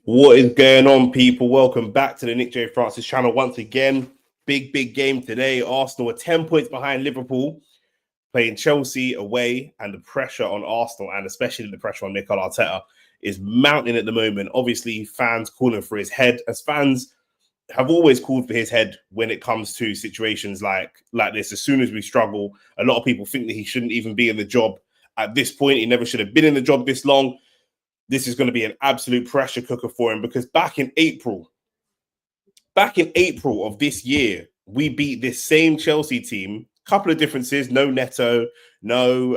What is going on, people? Welcome back to the Nick J. Francis channel once again. Big game today. Arsenal are 10 points behind Liverpool, playing Chelsea away, and the pressure on Arsenal, and especially the pressure on Mikel Arteta, is mounting at the moment. Obviously, fans calling for his head, as fans have always called for his head when it comes to situations like this. As soon as we struggle, a lot of people think that he shouldn't even be in the job at this point. He never should have been in the job this long. This is going to be an absolute pressure cooker for him, because back in April of this year, we beat this same Chelsea team. Couple of differences: no Neto, no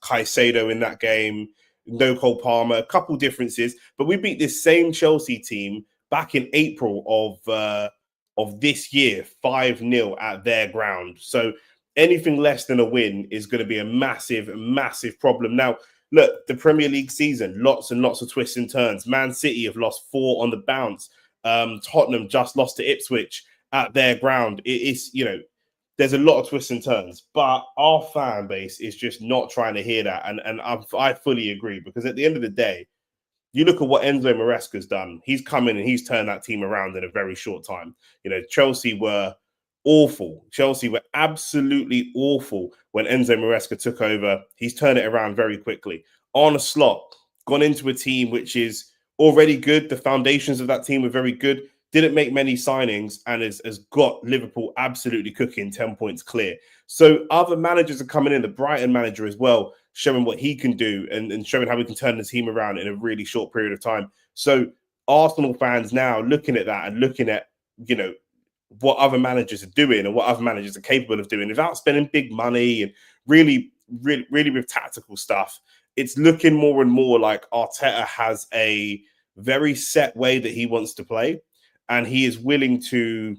Caicedo in that game, no Cole Palmer. A couple differences, but we beat this same Chelsea team back in April of this year, 5-0 at their ground. So anything less than a win is going to be a massive problem. Now, look, the Premier League season, lots and lots of twists and turns. Man City have lost 4 on the bounce. Tottenham just lost to Ipswich at their ground. It's, there's a lot of twists and turns, but our fan base is just not trying to hear that. And I fully agree, because at the end of the day, you look at what Enzo Maresca's done. He's come in and he's turned that team around in a very short time. Chelsea were awful. Chelsea were absolutely awful when Enzo Maresca took over. He's turned it around very quickly. Arne Slot gone into a team which is already good. The foundations of that team were very good. Didn't make many signings and has got Liverpool absolutely cooking, 10 points clear. So other managers are coming in. The Brighton manager as well, showing what he can do and showing how we can turn the team around in a really short period of time. So Arsenal fans now looking at that and looking at, what other managers are doing and what other managers are capable of doing without spending big money and really with tactical stuff. It's looking more and more like Arteta has a very set way that he wants to play, and he is willing to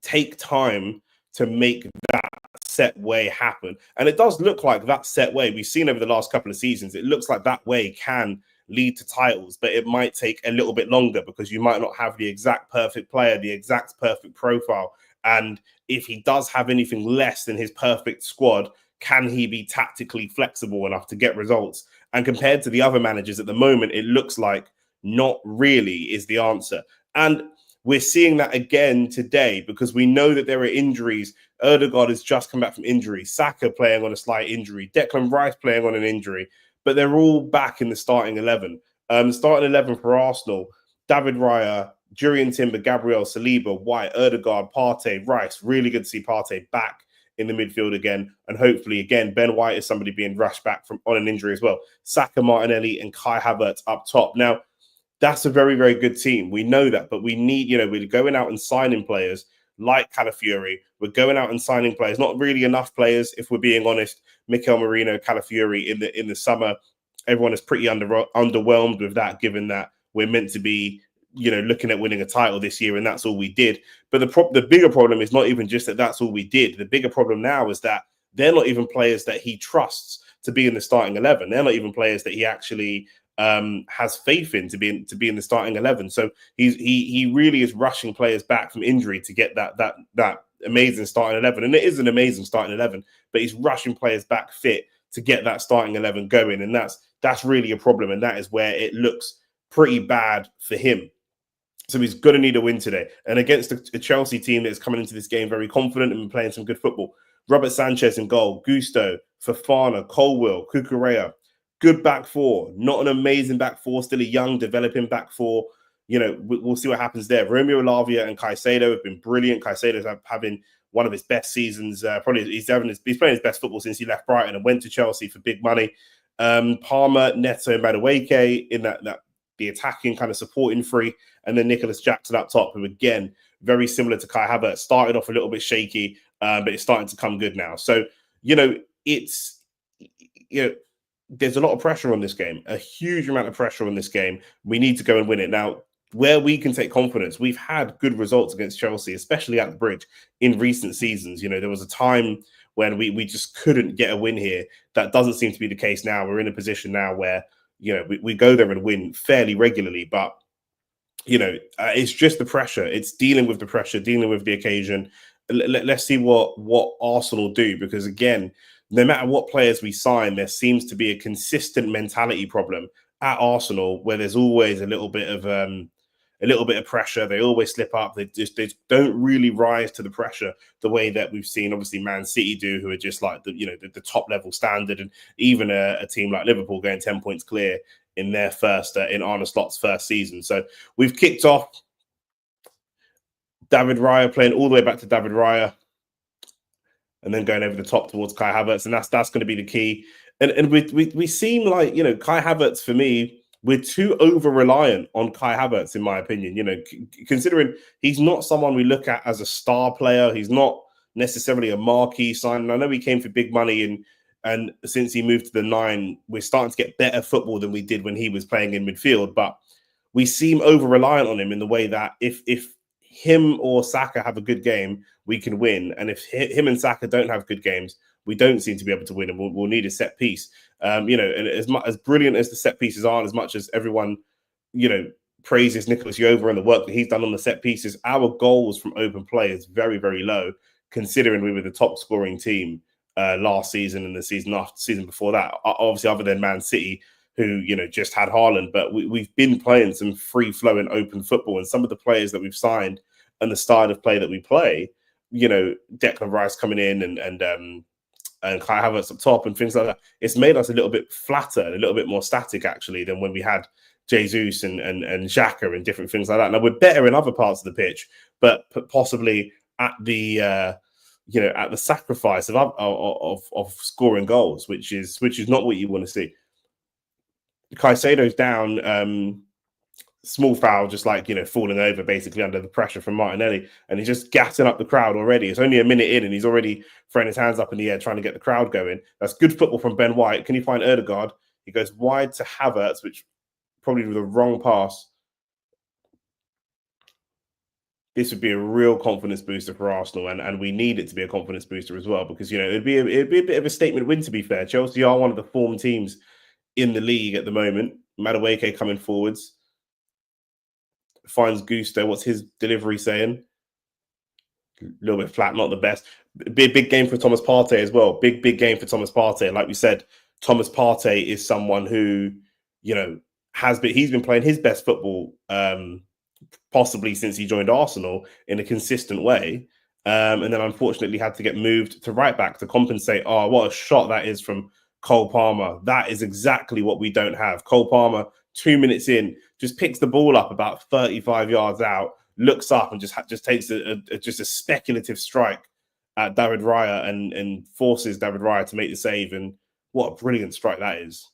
take time to make that set way happen. And it does look like that set way we've seen over the last couple of seasons. It looks like that way can lead to titles, but it might take a little bit longer, because you might not have the exact perfect player, the exact perfect profile. And if he does have anything less than his perfect squad, can he be tactically flexible enough to get results? And compared to the other managers at the moment, it looks like not really is the answer. And we're seeing that again today, because we know that there are injuries. Ødegaard has just come back from injury. Saka playing on a slight injury. Declan Rice playing on an injury. But they're all back in the starting 11. Starting 11 for Arsenal: David Raya, Jurriën Timber, Gabriel, Saliba, White, Ødegaard, Partey, Rice. Really good to see Partey back in the midfield again. And hopefully, again, Ben White is somebody being rushed back from on an injury as well. Saka, Martinelli, and Kai Havertz up top. Now, that's a very good team. We know that, but we need, we're going out and signing players like Calafiori. We're going out and signing players, not really enough players, if we're being honest. Mikel Merino, Calafiori in the summer, everyone is pretty underwhelmed with that, given that we're meant to be, looking at winning a title this year, and that's all we did. But the bigger problem is not even just that that's all we did. The bigger problem now is that they're not even players that he trusts to be in the starting 11. They're not even players that he actually has faith in to be in the starting 11. So he really is rushing players back from injury to get that amazing starting 11. And it is an amazing starting 11, but he's rushing players back fit to get that starting 11 going. And that's really a problem. And that is where it looks pretty bad for him. So he's going to need a win today. And against a Chelsea team that's coming into this game very confident and playing some good football. Robert Sanchez in goal, Gusto, Fofana, Colwill, Cucurella. Good back four, not an amazing back four, still a young, developing back four. We'll see what happens there. Romeo Lavia and Caicedo have been brilliant. Caicedo's having one of his best seasons. Probably he's playing his best football since he left Brighton and went to Chelsea for big money. Palmer, Neto, and Madueke in that the attacking kind of supporting three, and then Nicholas Jackson up top, who again very similar to Kai Havertz, started off a little bit shaky, but it's starting to come good now. So there's a lot of pressure on this game, a huge amount of pressure on this game. We need to go and win it. Now, where we can take confidence, we've had good results against Chelsea, especially at the Bridge in recent seasons. There was a time when we just couldn't get a win here. That doesn't seem to be the case now. We're in a position now where, we go there and win fairly regularly, but, it's just the pressure. It's dealing with the pressure, dealing with the occasion. Let's see what Arsenal do, because again, no matter what players we sign, there seems to be a consistent mentality problem. at Arsenal, where there's always a little bit of pressure. They always slip up. They don't really rise to the pressure the way that we've seen, obviously, Man City do, who are just like the top level standard, and even a team like Liverpool going 10 points clear in their first in Arne Slot's first season. So we've kicked off. David Raya playing all the way back to David Raya, and then going over the top towards Kai Havertz, and that's going to be the key. And we seem like, Kai Havertz, for me, we're too over reliant on Kai Havertz, in my opinion. Considering he's not someone we look at as a star player, he's not necessarily a marquee sign. And I know he came for big money, and since he moved to the 9, we're starting to get better football than we did when he was playing in midfield. But we seem over reliant on him in the way that if him or Saka have a good game, we can win. And if him and Saka don't have good games, we don't seem to be able to win, and we'll need a set piece. And as brilliant as the set pieces are, and as much as everyone, praises Nicholas Jover and the work that he's done on the set pieces, our goals from open play is very, very low, considering we were the top scoring team last season and the season before that. Obviously, other than Man City, who just had Haaland, but we've been playing some free-flowing open football, and some of the players that we've signed and the style of play that we play, Declan Rice coming in and Kai Havertz up top and things like that, it's made us a little bit flatter, a little bit more static actually than when we had Jesus and Xhaka and different things like that. Now we're better in other parts of the pitch, but possibly at the at the sacrifice of scoring goals, which is not what you want to see. Caicedo's down, small foul, just like, falling over basically under the pressure from Martinelli. And he's just gassing up the crowd already. It's only a minute in and he's already throwing his hands up in the air, trying to get the crowd going. That's good football from Ben White. Can you find Ødegaard? He goes wide to Havertz, which probably with the wrong pass. This would be a real confidence booster for Arsenal, and we need it to be a confidence booster as well, because, it'd be a bit of a statement win, to be fair. Chelsea are one of the form teams in the league at the moment. Madueke coming forwards, finds Gusto. What's his delivery saying? A little bit flat, not the best. Big game for Thomas Partey as well. Big game for Thomas Partey. Like we said, Thomas Partey is someone who, he's been playing his best football possibly since he joined Arsenal in a consistent way. And then unfortunately had to get moved to right back to compensate. Oh, what a shot that is from Cole Palmer. That is exactly what we don't have. Cole Palmer, 2 minutes in, just picks the ball up about 35 yards out, looks up and just takes a speculative strike at David Raya and forces David Raya to make the save. And what a brilliant strike that is.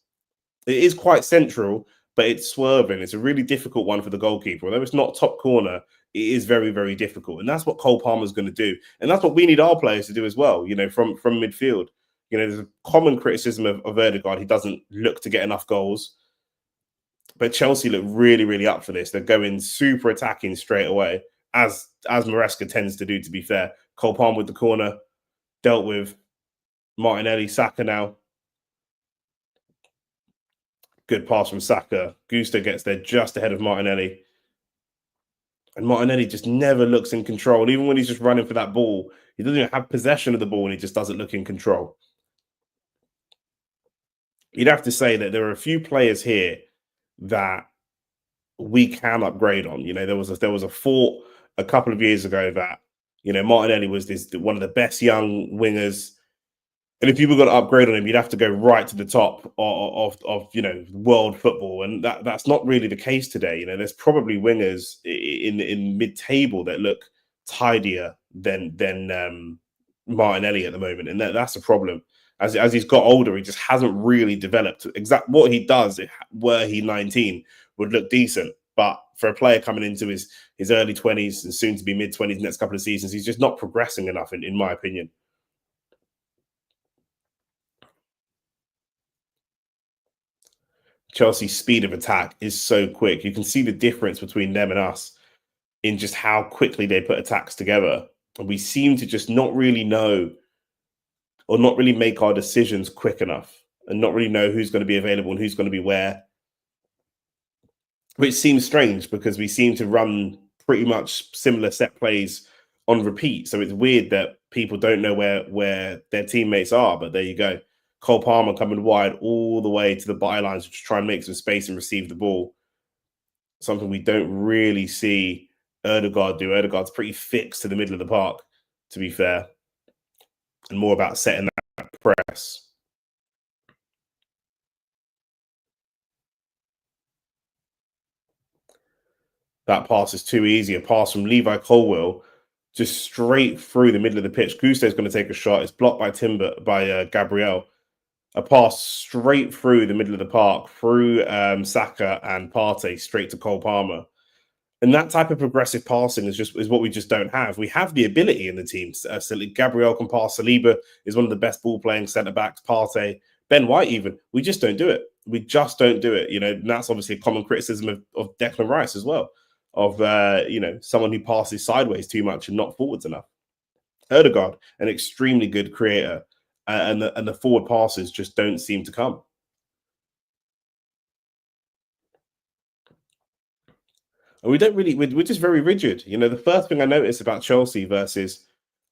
It is quite central, but it's swerving. It's a really difficult one for the goalkeeper. Although it's not top corner, it is very, very difficult. And that's what Cole Palmer's going to do. And that's what we need our players to do as well, from midfield. There's a common criticism of Ødegaard. He doesn't look to get enough goals. But Chelsea look really, really up for this. They're going super attacking straight away, as Maresca tends to do, to be fair. Cole Palmer with the corner, dealt with. Martinelli, Saka now. Good pass from Saka. Gusto gets there just ahead of Martinelli. And Martinelli just never looks in control. Even when he's just running for that ball, he doesn't even have possession of the ball and he just doesn't look in control. You'd have to say that there are a few players here that we can upgrade on. There was a thought a couple of years ago that, Martinelli was one of the best young wingers. And if you were going to upgrade on him, you'd have to go right to the top of world football. And that's not really the case today. There's probably wingers in mid-table that look tidier than Martinelli at the moment. And that's a problem. As he's got older, he just hasn't really developed. Exactly what he does, were he 19, would look decent. But for a player coming into his early 20s and soon to be mid-20s next couple of seasons, he's just not progressing enough, in my opinion. Chelsea's speed of attack is so quick. You can see the difference between them and us in just how quickly they put attacks together. And we seem to just not really know or not really make our decisions quick enough and not really know who's going to be available and who's going to be where. Which seems strange because we seem to run pretty much similar set plays on repeat. So it's weird that people don't know where their teammates are, but there you go. Cole Palmer coming wide all the way to the bylines to try and make some space and receive the ball. Something we don't really see Erdegaard do. Erdegaard's pretty fixed to the middle of the park, to be fair, and more about setting that press. That pass is too easy. A pass from Levi Colwill just straight through the middle of the pitch. Gusto's going to take a shot. It's blocked by Gabriel. A pass straight through the middle of the park, through Saka and Partey, straight to Cole Palmer. And that type of progressive passing is what we just don't have. We have the ability in the team. So Gabriel can pass. Saliba is one of the best ball playing centre backs. Partey, Ben White, even. We just don't do it. We just don't do it. And that's obviously a common criticism of Declan Rice as well. Of someone who passes sideways too much and not forwards enough. Erdegaard, an extremely good creator, and the forward passes just don't seem to come. And we don't really, we're just very rigid. The first thing I noticed about Chelsea versus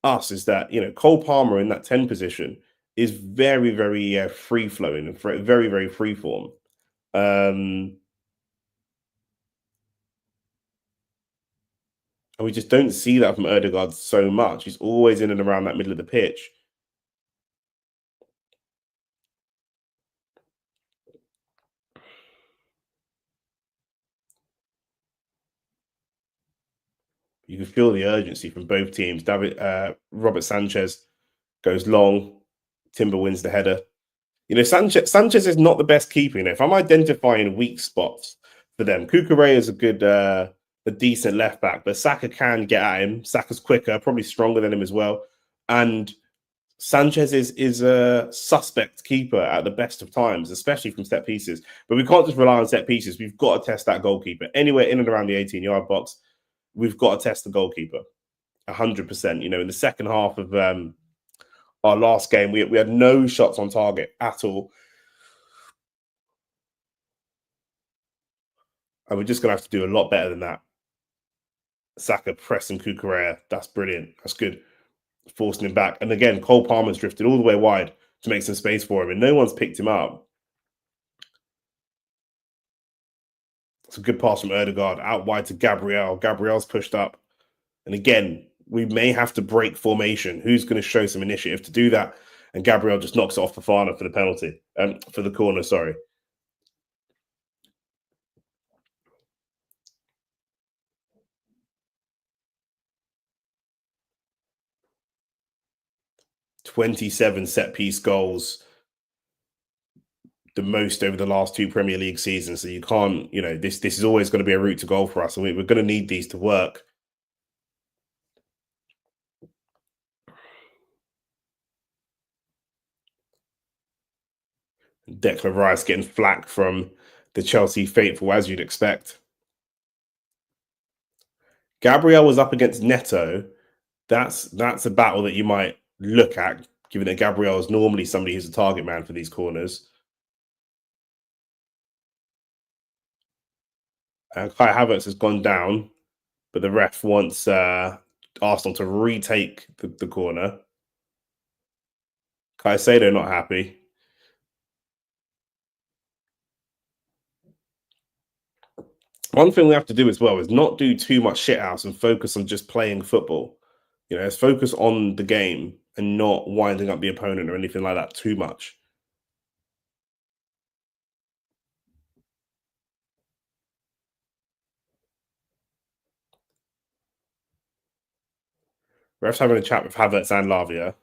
us is that, Cole Palmer in that 10 position is very, very free flowing and very, very free form. And we just don't see that from Erdegaard so much. He's always in and around that middle of the pitch. You can feel the urgency from both teams. Robert Sanchez goes long. Timber wins the header. Sanchez is not the best keeper. If I'm identifying weak spots for them, Cucurella is a decent left back, but Saka can get at him. Saka's quicker, probably stronger than him as well. And Sanchez is a suspect keeper at the best of times, especially from set pieces. But we can't just rely on set pieces. We've got to test that goalkeeper. Anywhere in and around the 18-yard box, we've got to test the goalkeeper 100%. In the second half of our last game, we had no shots on target at all. And we're just going to have to do a lot better than that. Saka pressing Cucurella. That's brilliant. That's good. Forcing him back. And again, Cole Palmer's drifted all the way wide to make some space for him, and no one's picked him up. It's a good pass from Erdegaard out wide to Gabriel. Gabriel's pushed up. And again, we may have to break formation. Who's going to show some initiative to do that? And Gabriel just knocks it off Fofana for the penalty. For the corner, sorry. "27 set-piece goals, the most over the last 2 Premier League seasons. So you can't, this is always going to be a route to goal for us. And we're going to need these to work. Declan Rice getting flack from the Chelsea faithful, as you'd expect. Gabriel was up against Neto. That's a battle that you might look at, given that Gabriel is normally somebody who's a target man for these corners. Kai Havertz has gone down, but the ref wants Arsenal to retake the corner. Caicedo not happy. One thing we have to do as well is not do too much shithouse and focus on just playing football. Let's focus on the game and not winding up the opponent or anything like that too much. Ref's having a chat with Havertz and Lavia.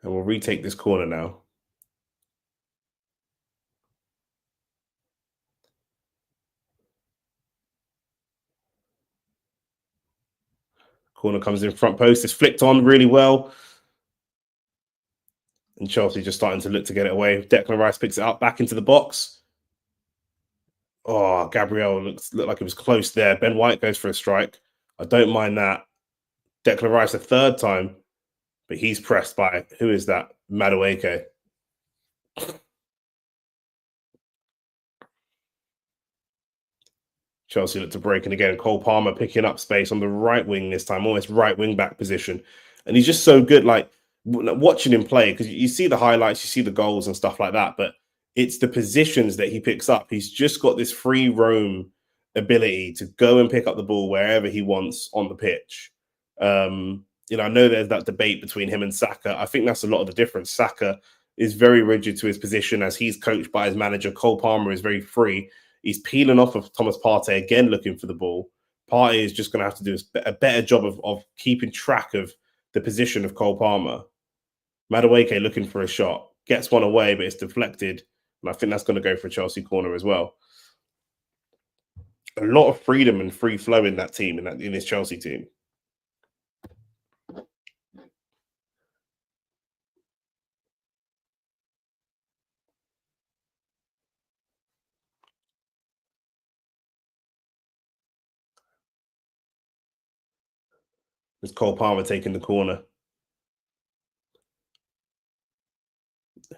And we'll retake this corner now. Corner comes in front post. It's flicked on really well. And Chelsea just starting to look to get it away. Declan Rice picks it up back into the box. Oh, Gabriel looked like it was close there. Ben White goes for a strike. I don't mind that. Declan Rice a third time. but he's pressed by who is that? Madueke. Chelsea look to break, and again, Cole Palmer picking up space on the right wing this time, almost right wing back position, and he's just so good. Like watching him play, because you see the highlights, you see the goals and stuff like that, but it's the positions that he picks up. He's just got this free roam ability to go and pick up the ball wherever he wants on the pitch. I know there's that debate between him and Saka. I think that's a lot of the difference. Saka is very rigid to his position as he's coached by his manager. Cole Palmer is very free. He's peeling off of Thomas Partey again, looking for the ball. Partey is just going to have to do a better job of keeping track of the position of Cole Palmer. Madueke looking for a shot, gets one away, but it's deflected. And I think that's going to go for a Chelsea corner as well. A lot of freedom and free flow in that team, in this Chelsea team. It's Cole Palmer taking the corner.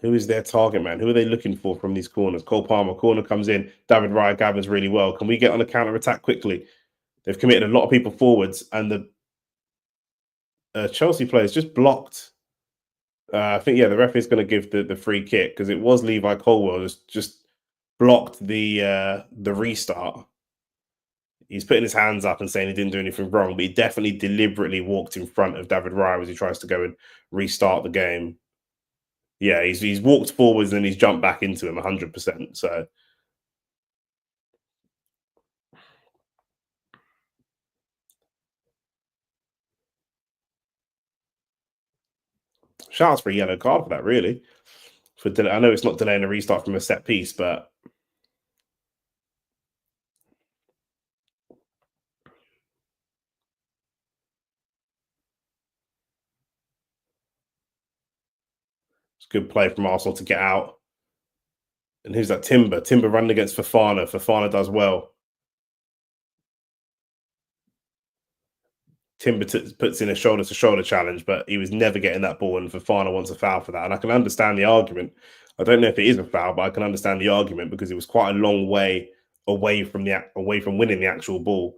Who is their target man? Who are they looking for from these corners? Cole Palmer, corner comes in. David Raya gathers really well. Can we get on a counter attack quickly? They've committed a lot of people forwards, and the Chelsea players just blocked. I think the referee's going to give the free kick because it was Levi Colwell just blocked the restart. He's putting his hands up and saying he didn't do anything wrong, but he definitely deliberately walked in front of David Raya as he tries to go and restart the game. Yeah, he's walked forwards and he's jumped back into him 100%. So shout outs for a yellow card for that, really. I know it's not delaying a restart from a set piece, but it's good play from Arsenal to get out. And who's that? Timber. Timber running against Fafana. Fafana does well. Timber puts in a shoulder to shoulder challenge, but he was never getting that ball, and Fafana wants a foul for that. And I can understand the argument. I don't know if it is a foul, but I can understand the argument because it was quite a long way away from winning the actual ball.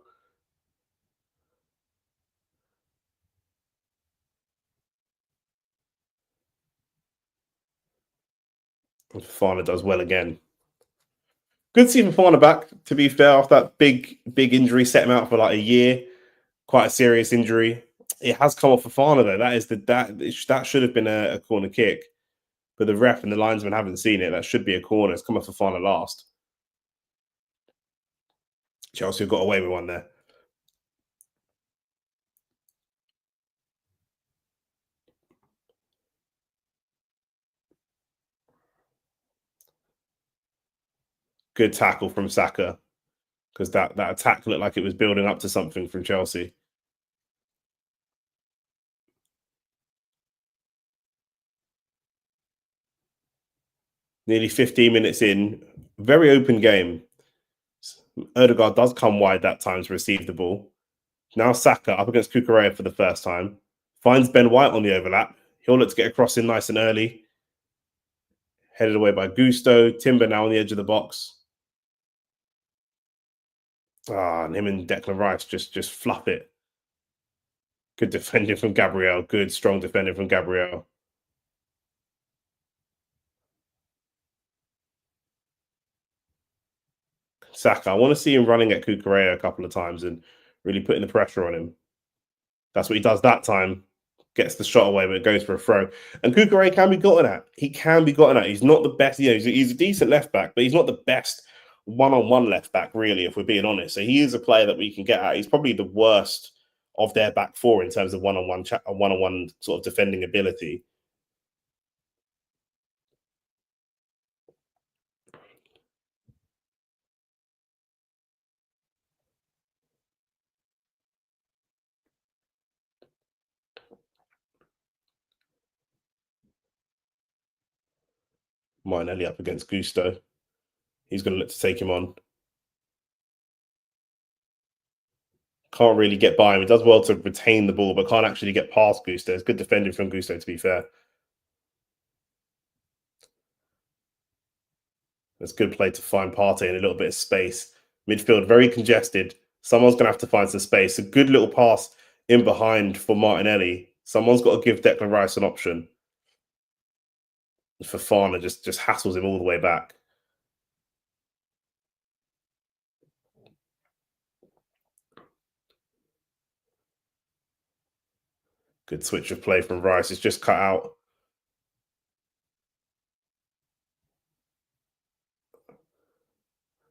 And Fafana does well again. Good to see Fafana back. To be fair, after that big injury, set him out for like a year. Quite a serious injury. It has come off Fafana though. That should have been a corner kick. But the ref and the linesman haven't seen it. That should be a corner. It's come off Fafana last. Chelsea have got away with one there. Good tackle from Saka because that attack looked like it was building up to something from Chelsea. Nearly 15 minutes in, very open game. Erdegaard does come wide that time to receive the ball. Now Saka up against Kukurea for the first time. Finds Ben White on the overlap. He'll look to get across in nice and early. Headed away by Gusto. Timber now on the edge of the box. And him and Declan Rice just fluff it. Good defending from Gabriel. Good, strong defending from Gabriel. Saka, I want to see him running at Kukurea a couple of times and really putting the pressure on him. That's what he does that time. Gets the shot away, but it goes for a throw. And Kukurea can be gotten at. He can be gotten at. He's not the best. He's a decent left back, but he's not the best one-on-one left back, really, if we're being honest. So he is a player that we can get at. He's probably the worst of their back four in terms of one-on-one sort of defending ability. Martinelli up against Gusto. He's going to look to take him on. Can't really get by him. He does well to retain the ball, but can't actually get past Gusto. It's good defending from Gusto, to be fair. It's good play to find Partey in a little bit of space. Midfield very congested. Someone's going to have to find some space. A good little pass in behind for Martinelli. Someone's got to give Declan Rice an option. Fofana just hassles him all the way back. Good switch of play from Rice. It's just cut out.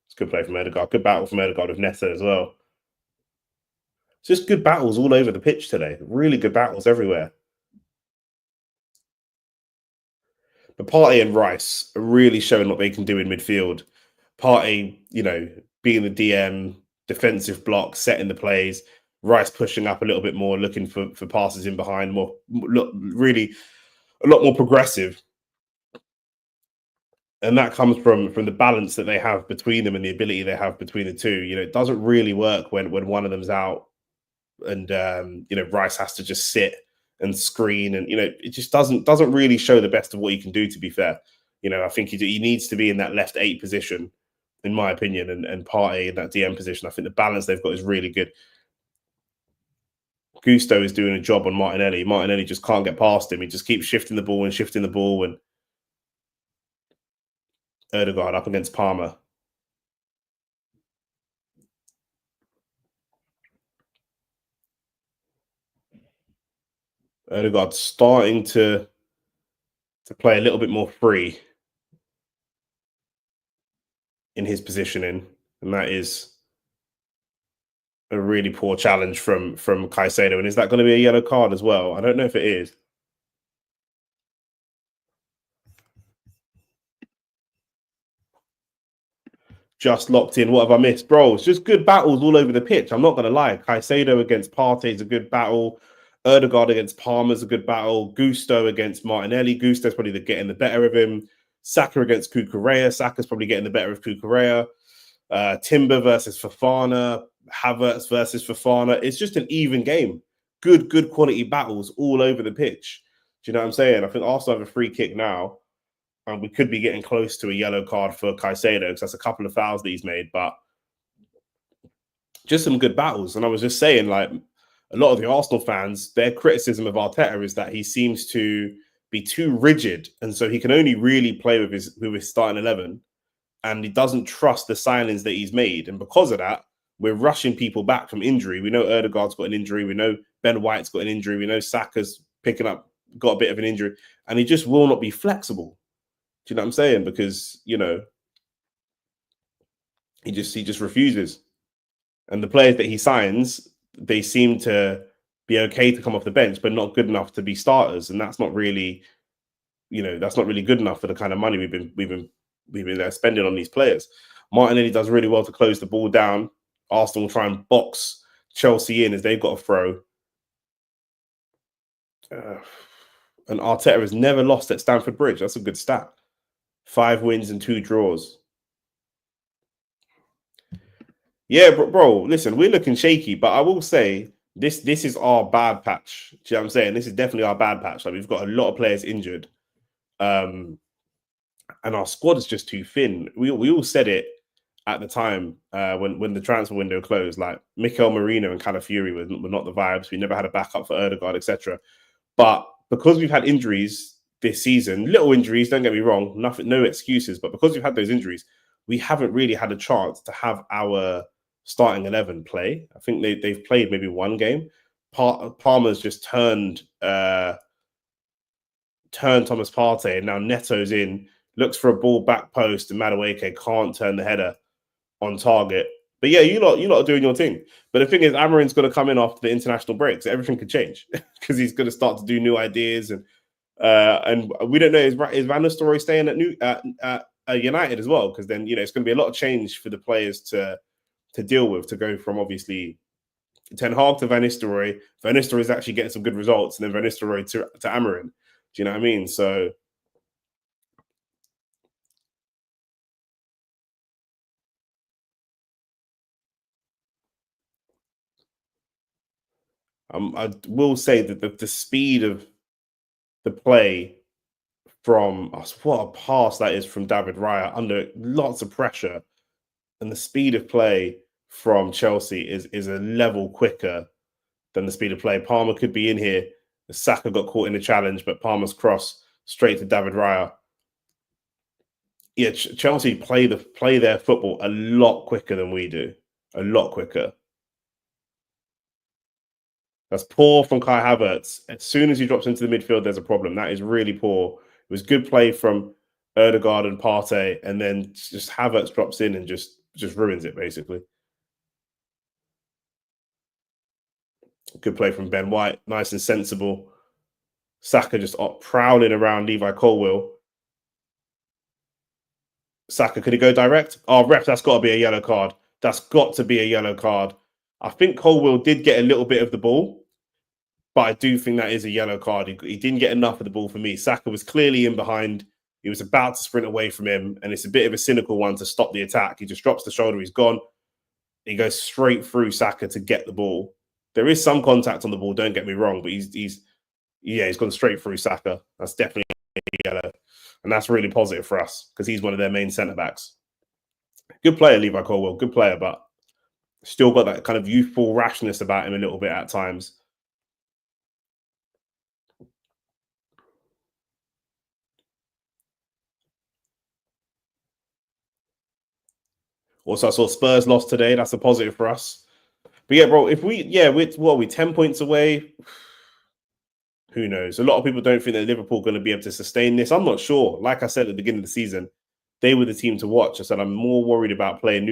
It's good play from Odegaard. Good battle from Odegaard with Neto as well. It's just good battles all over the pitch today. Really good battles everywhere. But Partey and Rice are really showing what they can do in midfield. Partey, being the DM, defensive block, setting the plays. Rice pushing up a little bit more, looking for passes in behind, really a lot more progressive. And that comes from the balance that they have between them and the ability they have between the two. It doesn't really work when one of them's out and Rice has to just sit and screen, and it just doesn't really show the best of what he can do. To be fair, I think he needs to be in that left 8 position, in my opinion, and Partey in that DM position. I think the balance they've got is really good. Gusto is doing a job on Martinelli. Martinelli just can't get past him. He just keeps shifting the ball, and Odegaard up against Palmer. Odegaard starting to play a little bit more free in his positioning, and that is a really poor challenge from Caicedo. And is that going to be a yellow card as well? I don't know if it is. Just locked in. What have I missed, bro? It's just good battles all over the pitch. I'm not going to lie. Caicedo against Partey is a good battle. Odegaard against Palmer is a good battle. Gusto against Martinelli. Gusto's probably getting the better of him. Saka against Cucurella. Saka's probably getting the better of Cucurella. Timber versus Fofana. Havertz versus Fofana. It's just an even game. Good quality battles all over the pitch. Do you know what I'm saying? I think Arsenal have a free kick now, and we could be getting close to a yellow card for Caicedo because that's a couple of fouls that he's made. But just some good battles. And I was just saying, like, a lot of the Arsenal fans, their criticism of Arteta is that he seems to be too rigid, and so he can only really play with his starting 11, and he doesn't trust the signings that he's made. And because of that, we're rushing people back from injury. We know Odegaard's got an injury. We know Ben White's got an injury. We know Saka's got a bit of an injury, and he just will not be flexible. Do you know what I'm saying? Because he just refuses. And the players that he signs, they seem to be okay to come off the bench, but not good enough to be starters. And that's not really, that's not really good enough for the kind of money we've been spending on these players. Martinelli does really well to close the ball down. Arsenal will try and box Chelsea in as they've got a throw. And Arteta has never lost at Stamford Bridge. That's a good stat. 5 wins and 2 draws. Yeah, bro, listen, we're looking shaky, but I will say this is our bad patch. Do you know what I'm saying? This is definitely our bad patch. Like, we've got a lot of players injured. And our squad is just too thin. We all said it at the time when the transfer window closed. Like, Mikel Merino and Calafiori were not the vibes. We never had a backup for Odegaard, etc. But because we've had injuries this season, little injuries, don't get me wrong, no excuses. But because we've had those injuries, we haven't really had a chance to have our starting 11 play. I think they've played maybe one game. Palmer's just turned Thomas Partey, and now Neto's in, looks for a ball back post, and Madueke can't turn the header on target. But yeah, you lot are doing your thing. But the thing is, Amarin's going to come in after the international break, so everything could change because he's going to start to do new ideas, and we don't know, is Van Nistelrooy staying at United as well? Because then it's going to be a lot of change for the players to deal with, to go from obviously Ten Hag to Van Nistelrooy. Van Nistelrooy is actually getting some good results, and then Van Nistelrooy to Amarin. Do you know what I mean? So I will say that the speed of the play from us, what a pass that is from David Raya under lots of pressure, and the speed of play from Chelsea is a level quicker than the speed of play. Palmer could be in here. Saka got caught in the challenge, but Palmer's cross straight to David Raya. Yeah, Chelsea play their football a lot quicker than we do. A lot quicker. That's poor from Kai Havertz. As soon as he drops into the midfield, there's a problem. That is really poor. It was good play from Erdegaard and Partey, and then just Havertz drops in and just ruins it basically. Good play from Ben White, nice and sensible. Saka just prowling around Levi Colwill. Saka, could he go direct? Oh, ref, that's got to be a yellow card. That's got to be a yellow card. I think Colwill did get a little bit of the ball, but I do think that is a yellow card. He didn't get enough of the ball for me. Saka was clearly in behind. He was about to sprint away from him, and it's a bit of a cynical one to stop the attack. He just drops the shoulder. He's gone. He goes straight through Saka to get the ball. There is some contact on the ball, don't get me wrong, but he's gone straight through Saka. That's definitely yellow. And that's really positive for us because he's one of their main centre backs. Good player, Levi Colwill. Good player, but still got that kind of youthful rashness about him a little bit at times. Also, I saw Spurs lost today. That's a positive for us. But yeah, bro, if we're 10 points away. Who knows? A lot of people don't think that Liverpool are going to be able to sustain this. I'm not sure. Like I said at the beginning of the season, they were the team to watch. I said I'm more worried about playing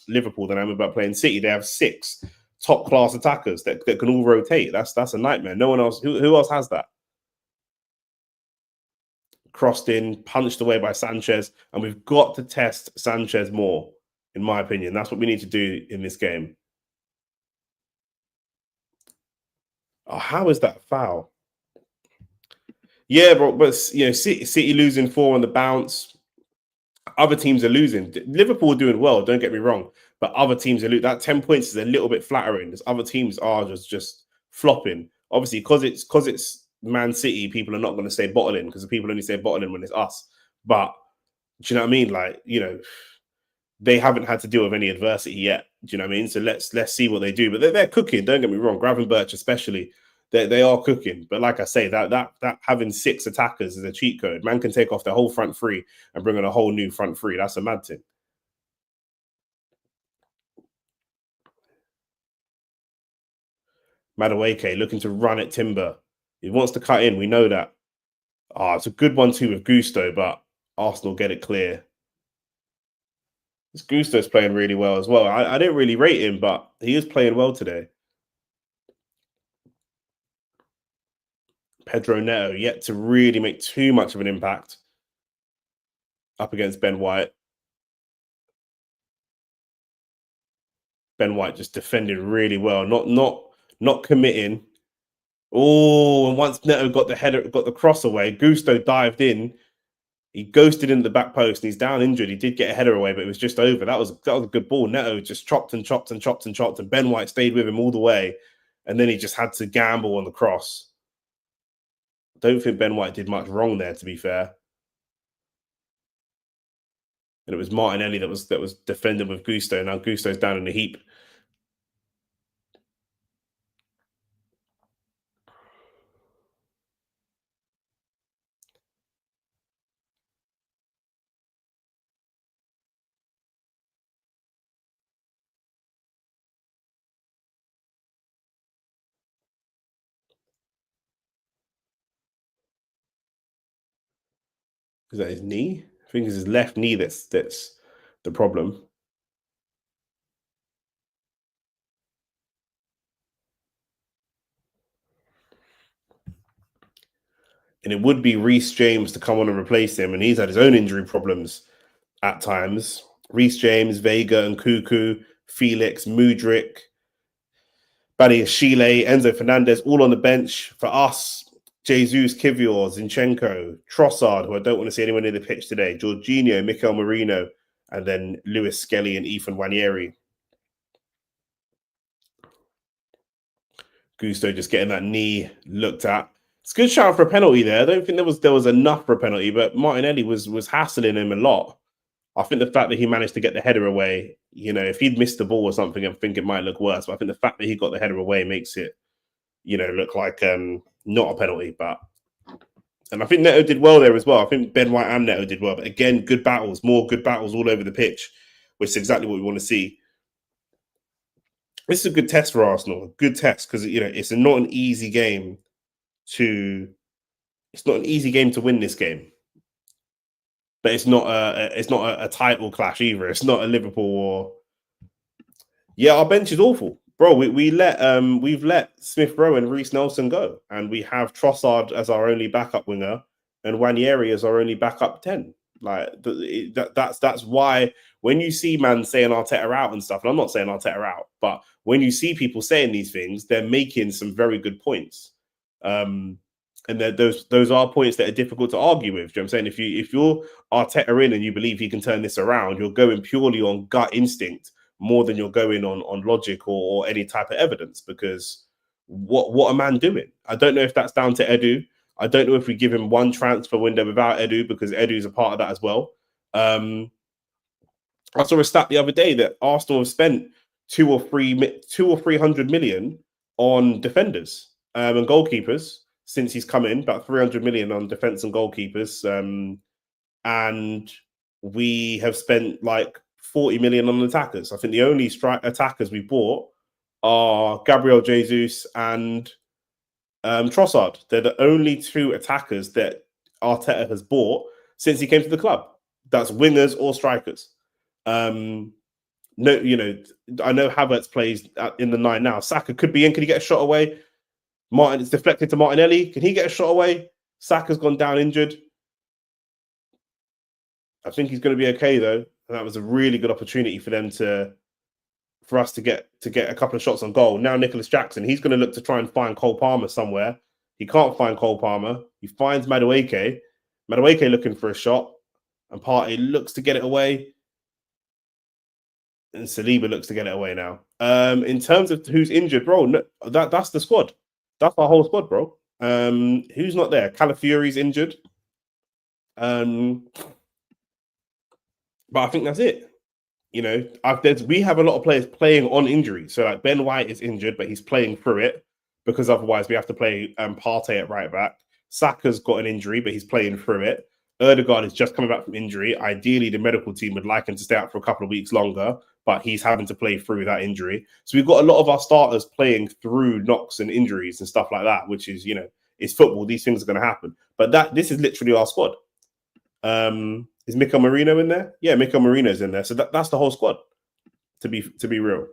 Liverpool than I'm about playing City. They have 6 top class attackers that can all rotate. That's a nightmare. No one else. Who else has that? Crossed in, punched away by Sanchez, and we've got to test Sanchez more. In my opinion, that's what we need to do in this game. Oh, how is that foul? Yeah, but City losing 4 on the bounce. Other teams are losing. Liverpool are doing well, don't get me wrong, but other teams are losing. That 10 points is a little bit flattering. There's other teams are just flopping. Obviously, because it's Man City, people are not going to say bottling because people only say bottling when it's us. But do you know what I mean? Like, they haven't had to deal with any adversity yet. Do you know what I mean? So let's see what they do. But they're cooking. Don't get me wrong. Gravenberch especially, they are cooking. But like I say, that having 6 attackers is a cheat code. Man can take off their whole front three and bring on a whole new front three. That's a mad thing. Madueke looking to run at Timber. He wants to cut in. We know that. It's a good one too with Gusto, but Arsenal get it clear. This Gusto's playing really well as well. I didn't really rate him, but he is playing well today. Pedro Neto yet to really make too much of an impact up against Ben White. Ben White just defended really well, not committing. Oh, and once Neto got the header, got the cross away, Gusto dived in. He ghosted into the back post and he's down injured. He did get a header away, but it was just over. That was a good ball. Neto just chopped and chopped and chopped and chopped, and Ben White stayed with him all the way. And then he just had to gamble on the cross. Don't think Ben White did much wrong there, to be fair. And it was Martinelli that was defending with Gusto. Now Gusto's down in the heap. Is that his knee? I think it's his left knee that's the problem. And it would be Reece James to come on and replace him, and he's had his own injury problems at times. Reece James, Vega, and Cuckoo, Felix, Mudrik, Badiashile, Enzo Fernandez, all on the bench for us. Jesus, Kivior, Zinchenko, Trossard, who I don't want to see anyone near the pitch today, Jorginho, Mikel Marino, and then Lewis Skelly and Ethan Wanieri. Gusto just getting that knee looked at. It's a good shout for a penalty there. I don't think there was enough for a penalty, but Martinelli was hassling him a lot. I think the fact that he managed to get the header away, if he'd missed the ball or something, I think it might look worse. But I think the fact that he got the header away makes it, look like not a penalty. And I think Neto did well there as well. I think Ben White and Neto did well. But again, good battles, more good battles all over the pitch, which is exactly what we want to see. This is a good test for Arsenal. A good test because it's not an easy game to. It's not an easy game to win this game, but it's not a title clash either. It's not a Liverpool or. Yeah, our bench is awful, bro. We've let Smith Rowe and Reece Nelson go, and we have Trossard as our only backup winger, and Wanyeri as our only backup 10. Like that's why when you see man saying Arteta out and stuff, and I'm not saying Arteta out, but when you see people saying these things, they're making some very good points. And those are points that are difficult to argue with. Do you know what I'm saying? If you're Arteta in and you believe he can turn this around, you're going purely on gut instinct more than you're going on logic or any type of evidence. Because what a man doing? I don't know if that's down to Edu. I don't know if we give him one transfer window without Edu, because Edu is a part of that as well. I saw a stat the other day that Arsenal have spent 300 million on defenders and goalkeepers since he's come in. About 300 million on defense and goalkeepers, and we have spent like 40 million on attackers. I think the only attackers we bought are Gabriel Jesus and Trossard. They're the only two attackers that Arteta has bought since he came to the club. That's wingers or strikers. No, I know Havertz plays in the 9 now. Saka could be in. Can he get a shot away? It's deflected to Martinelli. Can he get a shot away? Saka's gone down injured. I think he's going to be okay though. And that was a really good opportunity for us to get a couple of shots on goal. Now Nicholas Jackson, he's going to look to try and find Cole Palmer somewhere. He can't find Cole Palmer. He finds Madueke. Madueke looking for a shot, and Partey looks to get it away. And Saliba looks to get it away now. In terms of who's injured, bro, no, that's the squad. That's our whole squad, bro. Who's not there? Calafiori's injured. But I think that's it. We have a lot of players playing on injury. So like Ben White is injured, but he's playing through it because otherwise we have to play Partey at right back. Saka's got an injury, but he's playing through it. Odegaard is just coming back from injury. Ideally, the medical team would like him to stay out for a couple of weeks longer, but he's having to play through that injury. So we've got a lot of our starters playing through knocks and injuries and stuff like that, which is, it's football. These things are going to happen. But this is literally our squad. Is Mikel Merino in there? Yeah, Mikel Merino's in there. So that's the whole squad, to be real.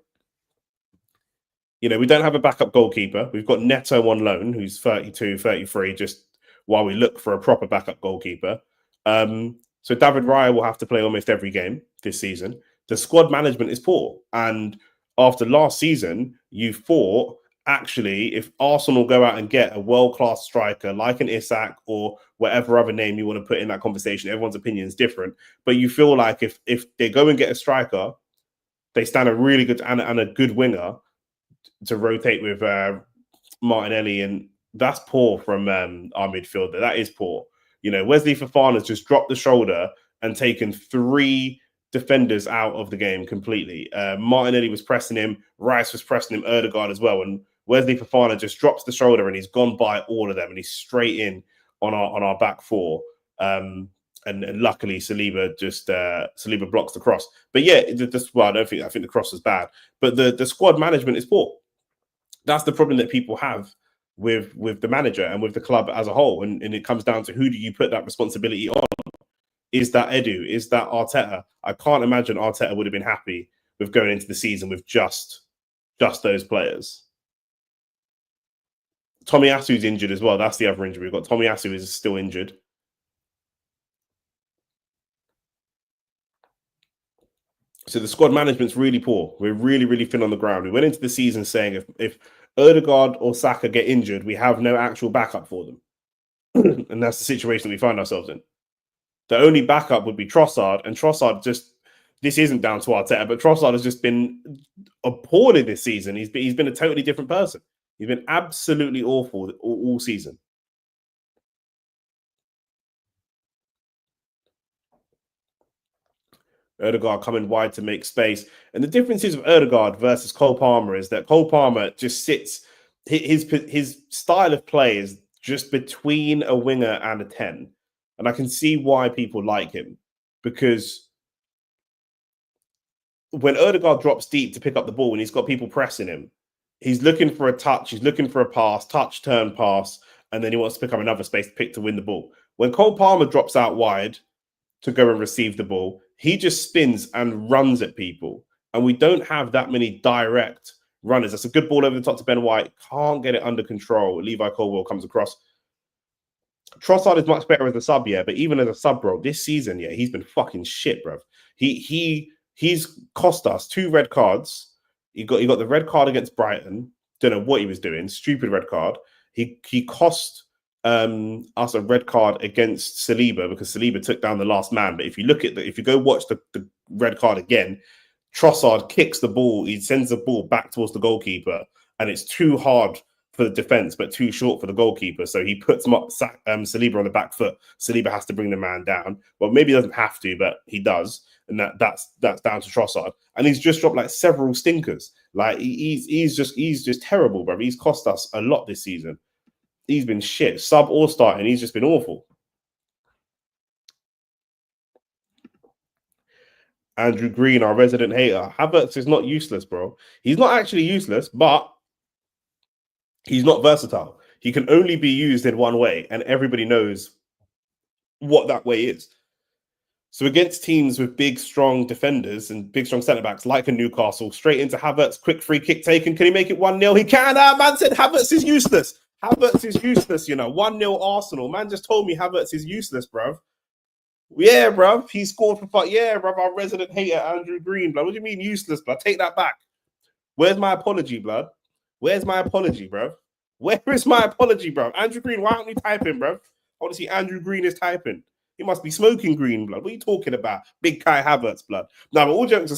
We don't have a backup goalkeeper. We've got Neto on loan, who's 32, 33, just while we look for a proper backup goalkeeper. So David Raya will have to play almost every game this season. The squad management is poor. And after last season, you thought, actually, if Arsenal go out and get a world-class striker like an Isak or whatever other name you want to put in that conversation, everyone's opinion is different. But you feel like if they go and get a striker, they stand a really good and a good winger to rotate with Martinelli, and that's poor from our midfielder. That is poor. Wesley Fofana's just dropped the shoulder and taken 3 defenders out of the game completely. Martinelli was pressing him, Rice was pressing him, Odegaard as well, and Wesley Fofana just drops the shoulder and he's gone by all of them and he's straight in on our back 4. And luckily Saliba blocks the cross. But yeah, I think the cross was bad. But the squad management is poor. That's the problem that people have with the manager and with the club as a whole. And it comes down to, who do you put that responsibility on? Is that Edu? Is that Arteta? I can't imagine Arteta would have been happy with going into the season with just those players. Tomiyasu's injured as well. That's the other injury. We've got Tomiyasu is still injured. So the squad management's really poor. We're really, really thin on the ground. We went into the season saying if Odegaard or Saka get injured, we have no actual backup for them. And that's the situation we find ourselves in. The only backup would be Trossard, and Trossard this isn't down to Arteta, but Trossard has just been appalling this season. He's been a totally different person. He's been absolutely awful all season. Odegaard coming wide to make space. And the differences of Odegaard versus Cole Palmer is that Cole Palmer just sits, his style of play is just between a winger and a 10. And I can see why people like him, because when Odegaard drops deep to pick up the ball and he's got people pressing him, he's looking for a touch, he's looking for a pass, touch, turn, pass, and then he wants to pick up another space to pick to win the ball. When Cole Palmer drops out wide to go and receive the ball, he just spins and runs at people. And we don't have that many direct runners. That's a good ball over the top to Ben White. Can't get it under control. Levi Colwill comes across. Trossard is much better as a sub, yeah, but even as a sub, bro, this season, yeah, he's been fucking shit, bro. He's cost us 2 red cards. He got the red card against Brighton. Don't know what he was doing. Stupid red card. He cost us a red card against Saliba because Saliba took down the last man. But if you look at if you go watch the red card again, Trossard kicks the ball. He sends the ball back towards the goalkeeper, and it's too hard for the defense, but too short for the goalkeeper. So he puts Saliba on the back foot. Saliba has to bring the man down. Well, maybe he doesn't have to, but he does. And that's down to Trossard. And he's just dropped like several stinkers. Like he's just terrible, bro. He's cost us a lot this season. He's been shit, sub or starting. He's just been awful. Andrew Green, our resident hater. Havertz is not useless, bro. He's not actually useless, but he's not versatile. He can only be used in one way, and everybody knows what that way is. So against teams with big, strong defenders and big, strong centre-backs, like a Newcastle, straight into Havertz, quick free kick taken. Can he make it 1-0? He can. Man said Havertz is useless. Havertz is useless, 1-0 Arsenal. Man just told me Havertz is useless, bruv. Yeah, bruv. He scored for fuck. Yeah, bruv. Our resident hater, Andrew Green, blood. What do you mean useless, blood? Take that back. Where's my apology, blood? Where's my apology, bruv? Where is my apology, bruv? Andrew Green, why aren't you typing, bruv? I want to see Andrew Green is typing. He must be smoking green, blood. What are you talking about? Big Kai Havertz, blood. Now, but all jokes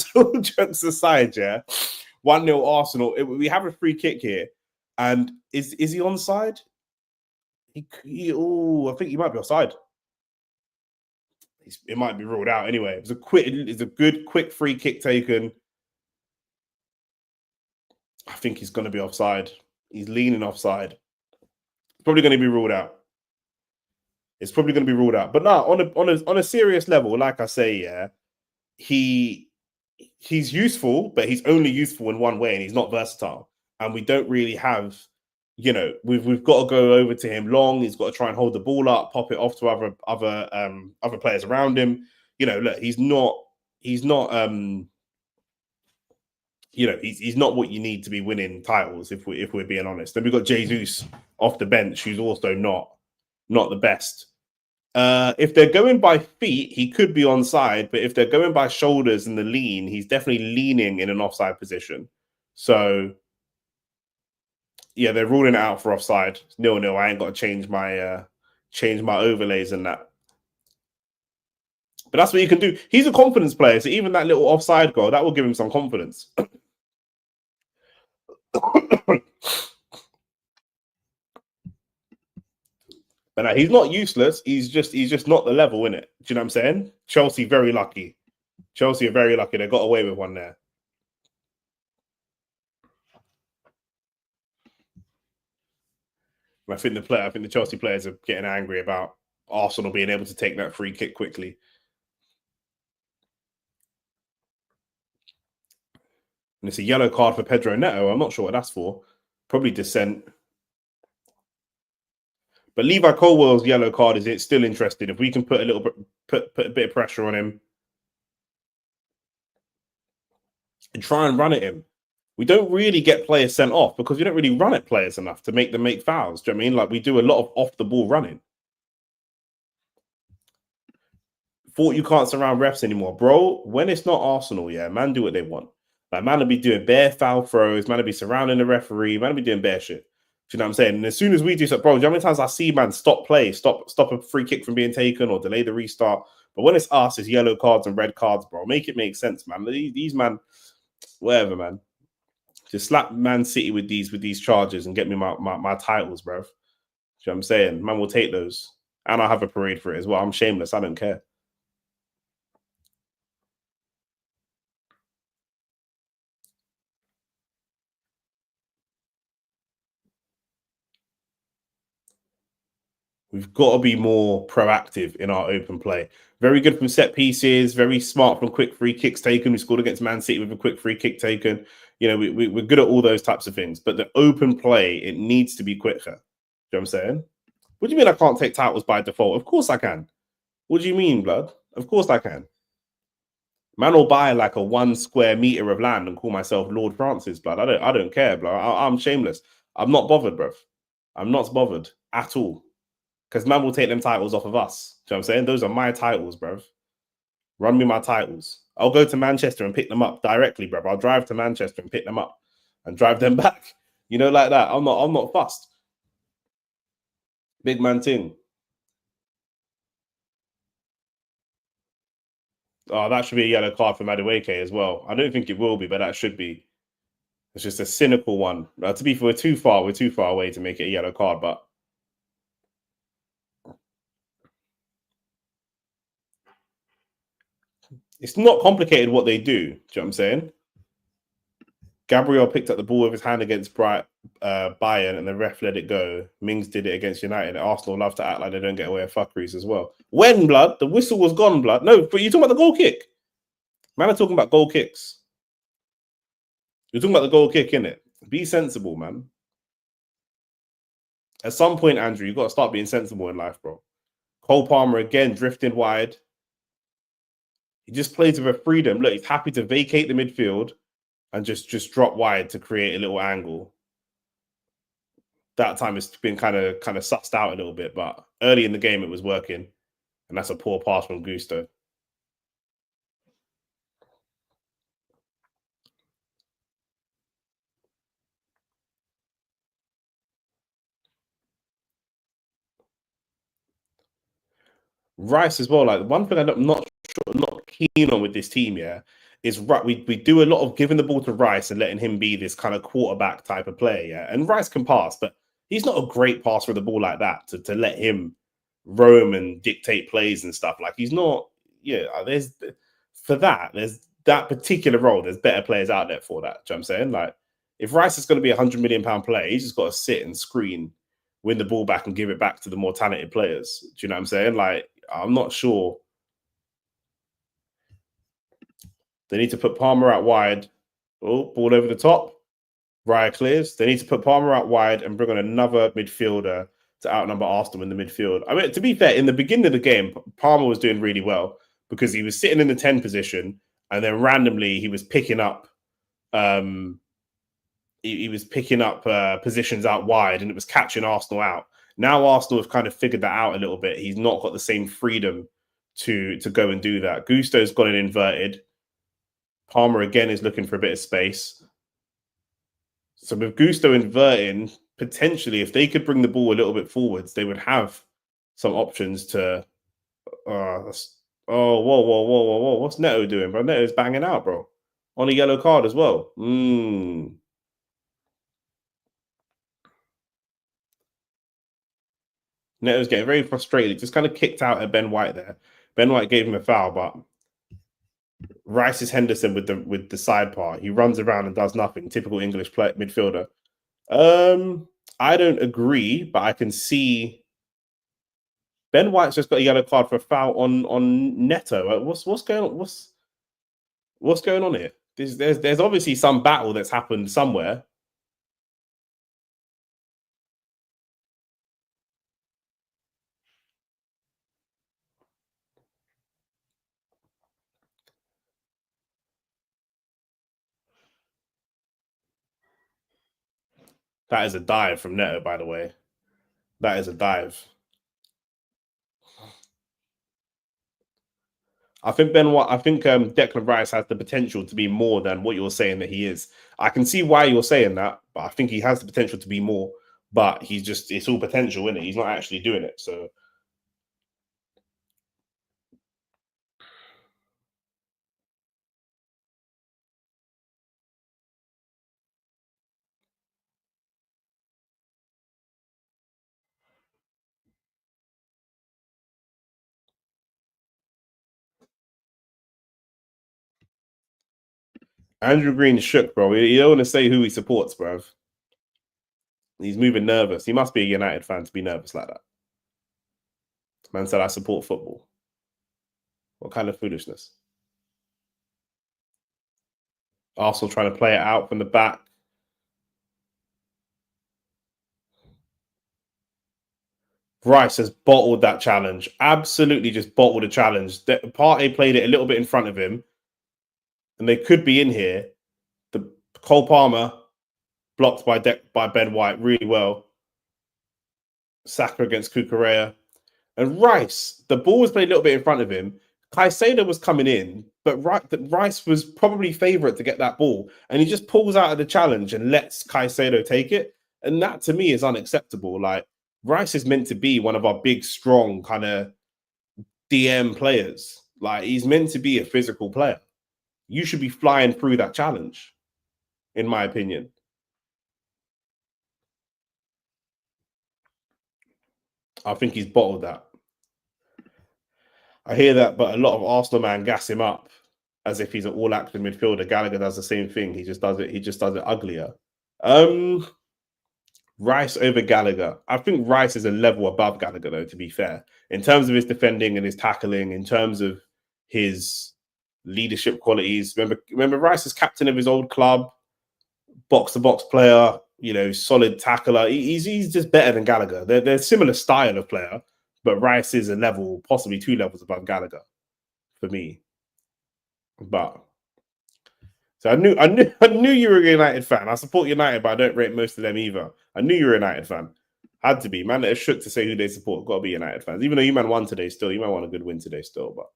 aside, yeah. 1-0 Arsenal. We have a free kick here. And is he onside? I think he might be offside. It might be ruled out anyway. It's a good quick free kick taken. I think he's going to be offside. He's leaning offside. It's probably going to be ruled out. It's probably going to be ruled out. But no, on a serious level, like I say, yeah, he's useful, but he's only useful in one way, and he's not versatile. And we don't really have, we've got to go over to him long. He's got to try and hold the ball up, pop it off to other players around him. Look, he's not he's not what you need to be winning titles if we're being honest. Then we've got Jesus off the bench, who's also not the best. If they're going by feet, he could be onside, but if they're going by shoulders and the lean, he's definitely leaning in an offside position. So yeah, they're ruling it out for offside. 0-0. I ain't got to change my overlays and that. But that's what he can do. He's a confidence player, so even that little offside goal, that will give him some confidence. But he's not useless. He's just not the level, innit? Do you know what I'm saying? Chelsea very lucky. Chelsea are very lucky. They got away with one there. I think the Chelsea players are getting angry about Arsenal being able to take that free kick quickly. And it's a yellow card for Pedro Neto. I'm not sure what that's for. Probably dissent. But Levi Colwell's yellow card is still interesting. If we can put a bit of pressure on him and try and run at him. We don't really get players sent off because we don't really run at players enough to make them make fouls. Do you know what I mean? Like we do a lot of off the ball running. Thought you can't surround refs anymore, bro. When it's not Arsenal, yeah, man, do what they want. Like man will be doing bare foul throws, man will be surrounding the referee, man will be doing bare shit. Do you know what I'm saying? And as soon as we do so, bro, do you know how many times I see man stop play, stop a free kick from being taken or delay the restart? But when it's us, it's yellow cards and red cards, bro. Make it make sense, man. These man, whatever, man. Just slap Man City with these charges and get me my titles, bruv. You know what I'm saying? Man will take those. And I'll have a parade for it as well. I'm shameless. I don't care. We've got to be more proactive in our open play. Very good from set pieces, very smart from quick free kicks taken. We scored against Man City with a quick free kick taken. You know, we're good at all those types of things. But the open play, it needs to be quicker. You know what I'm saying? What do you mean I can't take titles by default? Of course I can. What do you mean, blood? Of course I can. Man will buy like a 1 square meter of land and call myself Lord Francis, blood. I don't care, blood. I'm shameless. I'm not bothered, bruv. I'm not bothered at all. Because man will take them titles off of us. Do you know what I'm saying? Those are my titles, bruv. Run me my titles. I'll go to Manchester and pick them up directly, bruv. I'll drive to Manchester and pick them up and drive them back. You know, like that. I'm not fussed. Big man thing. Oh, that should be a yellow card for Madueke as well. I don't think it will be, but that should be. It's just a cynical one. To be fair, we're too far away to make it a yellow card, but it's not complicated what they do. Do you know what I'm saying? Gabriel picked up the ball with his hand against Bayern, and the ref let it go. Mings did it against United. Arsenal love to act like they don't get away with fuckeries as well. When, blood? The whistle was gone, blood. No, but you're talking about the goal kick. Man, I'm talking about goal kicks. You're talking about the goal kick, innit? Be sensible, man. At some point, Andrew, you've got to start being sensible in life, bro. Cole Palmer again drifting wide. He just plays with a freedom. Look, he's happy to vacate the midfield and just drop wide to create a little angle. That time it's been kind of sussed out a little bit, but early in the game it was working, and that's a poor pass from Gusto. Rice as well. Like one thing I'm not keen on with this team, yeah, is right. We do a lot of giving the ball to Rice and letting him be this kind of quarterback type of player, yeah. And Rice can pass, but he's not a great passer of the ball like that to let him roam and dictate plays and stuff. Like he's not. Yeah, there's for that. There's that particular role. There's better players out there for that. Do you know what I'm saying? Like if Rice is going to be £100 million player, he's just got to sit and screen, win the ball back, and give it back to the more talented players. Do you know what I'm saying? Like I'm not sure. They need to put Palmer out wide. Oh, ball over the top. Raya clears. They need to put Palmer out wide and bring on another midfielder to outnumber Arsenal in the midfield. I mean, to be fair, in the beginning of the game, Palmer was doing really well because he was sitting in the 10 position and then randomly he was picking up um he was picking up positions out wide and it was catching Arsenal out. Now Arsenal have kind of figured that out a little bit. He's not got the same freedom to go and do that. Gusto's got an inverted. Palmer again is looking for a bit of space. So with Gusto inverting, potentially, if they could bring the ball a little bit forwards, they would have some options to. Oh, whoa! What's Neto doing, bro? Neto's banging out, bro, on a yellow card as well. Neto's getting very frustrated. Just kind of kicked out at Ben White there. Ben White gave him a foul, but Rice is Henderson with the side part. He runs around and does nothing. Typical English midfielder. I don't agree, but I can see Ben White's just got a yellow card for a foul on Neto. What's going on? What's going on here? There's obviously some battle that's happened somewhere. That is a dive from Neto, by the way. That is a dive. I think Declan Rice has the potential to be more than what you're saying that he is. I can see why you're saying that, but I think he has the potential to be more. But it's all potential, isn't it? He's not actually doing it. So Andrew Green shook, bro. You don't want to say who he supports, bro. He's moving nervous. He must be a United fan to be nervous like that. Man said, I support football. What kind of foolishness? Arsenal trying to play it out from the back. Rice has bottled that challenge. Absolutely just bottled the challenge. Partey played it a little bit in front of him, and they could be in here. The Cole Palmer blocked by Ben White really well. Saka against Kukurea. And Rice, the ball was played a little bit in front of him. Caicedo was coming in, but Rice was probably favourite to get that ball. And he just pulls out of the challenge and lets Caicedo take it. And that to me is unacceptable. Like, Rice is meant to be one of our big, strong kind of DM players. Like, he's meant to be a physical player. You should be flying through that challenge, in my opinion. I think he's bottled that. I hear that, but a lot of Arsenal man gas him up as if he's an all-action midfielder. Gallagher does the same thing. He just does it. He just does it uglier. Rice over Gallagher. I think Rice is a level above Gallagher, though. To be fair, in terms of his defending and his tackling, in terms of his leadership qualities. Remember, Rice is captain of his old club, box-to-box player. You know, solid tackler. He's just better than Gallagher. They're similar style of player, but Rice is a level, possibly 2 levels above Gallagher for me. But so I knew you were a United fan. I support United, but I don't rate most of them either. I knew you were a United fan. Had to be. Man, they're shook to say who they support. Got to be United fans. Even though you man won today still. You might want a good win today still, but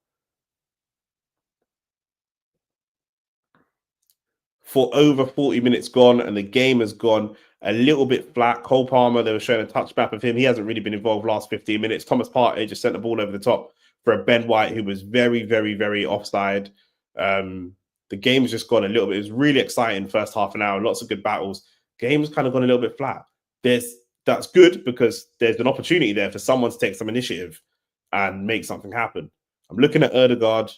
for over 40 minutes gone, and the game has gone a little bit flat. Cole Palmer, they were showing a touch map of him. He hasn't really been involved last 15 minutes. Thomas Partey just sent the ball over the top for a Ben White who was very, very, very offside. The game's just gone a little bit. It was really exciting first half an hour, lots of good battles. Game's kind of gone a little bit flat. That's good because there's an opportunity there for someone to take some initiative and make something happen. I'm looking at Erdegaard.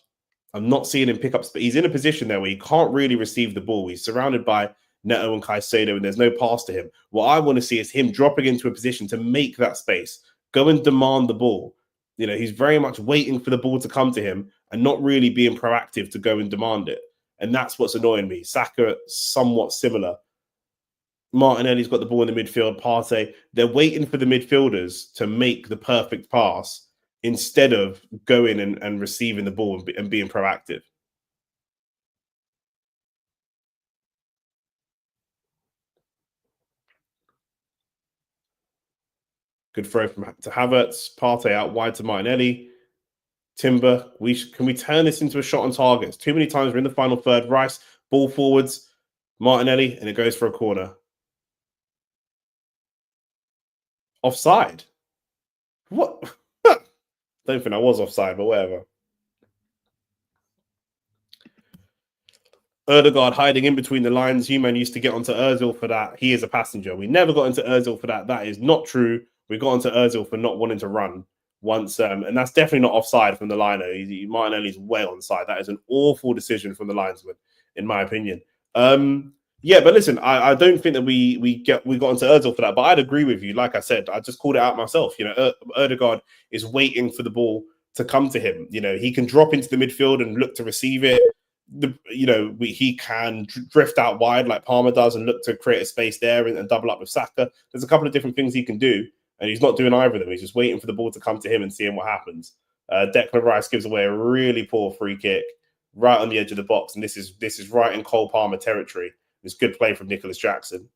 I'm not seeing him pick up. He's in a position there where he can't really receive the ball. He's surrounded by Neto and Caicedo, and there's no pass to him. What I want to see is him dropping into a position to make that space, go and demand the ball. You know, he's very much waiting for the ball to come to him and not really being proactive to go and demand it. And that's what's annoying me. Saka, somewhat similar. Martinelli's got the ball in the midfield. Partey, they're waiting for the midfielders to make the perfect pass instead of going and receiving the ball and being proactive. Good throw to Havertz. Partey out wide to Martinelli. Timber, can we turn this into a shot on targets? Too many times we're in the final third. Rice, ball forwards, Martinelli, and it goes for a corner. Offside? What? Don't think I was offside, but whatever. Erdegaard hiding in between the lines. Human used to get onto Ozil for that. He is a passenger. We never got into Ozil for that. That is not true. We got onto Ozil for not wanting to run once, and that's definitely not offside from the liner. Martinelli's way onside. That is an awful decision from the linesman, in my opinion. Yeah, but listen, I don't think that we got onto Ozil for that. But I'd agree with you. Like I said, I just called it out myself. You know, Erdegaard is waiting for the ball to come to him. You know, he can drop into the midfield and look to receive it. He can drift out wide like Palmer does and look to create a space there and double up with Saka. There's a couple of different things he can do, and he's not doing either of them. He's just waiting for the ball to come to him and seeing what happens. Declan Rice gives away a really poor free kick right on the edge of the box, and this is right in Cole Palmer territory. It's good play from Nicholas Jackson.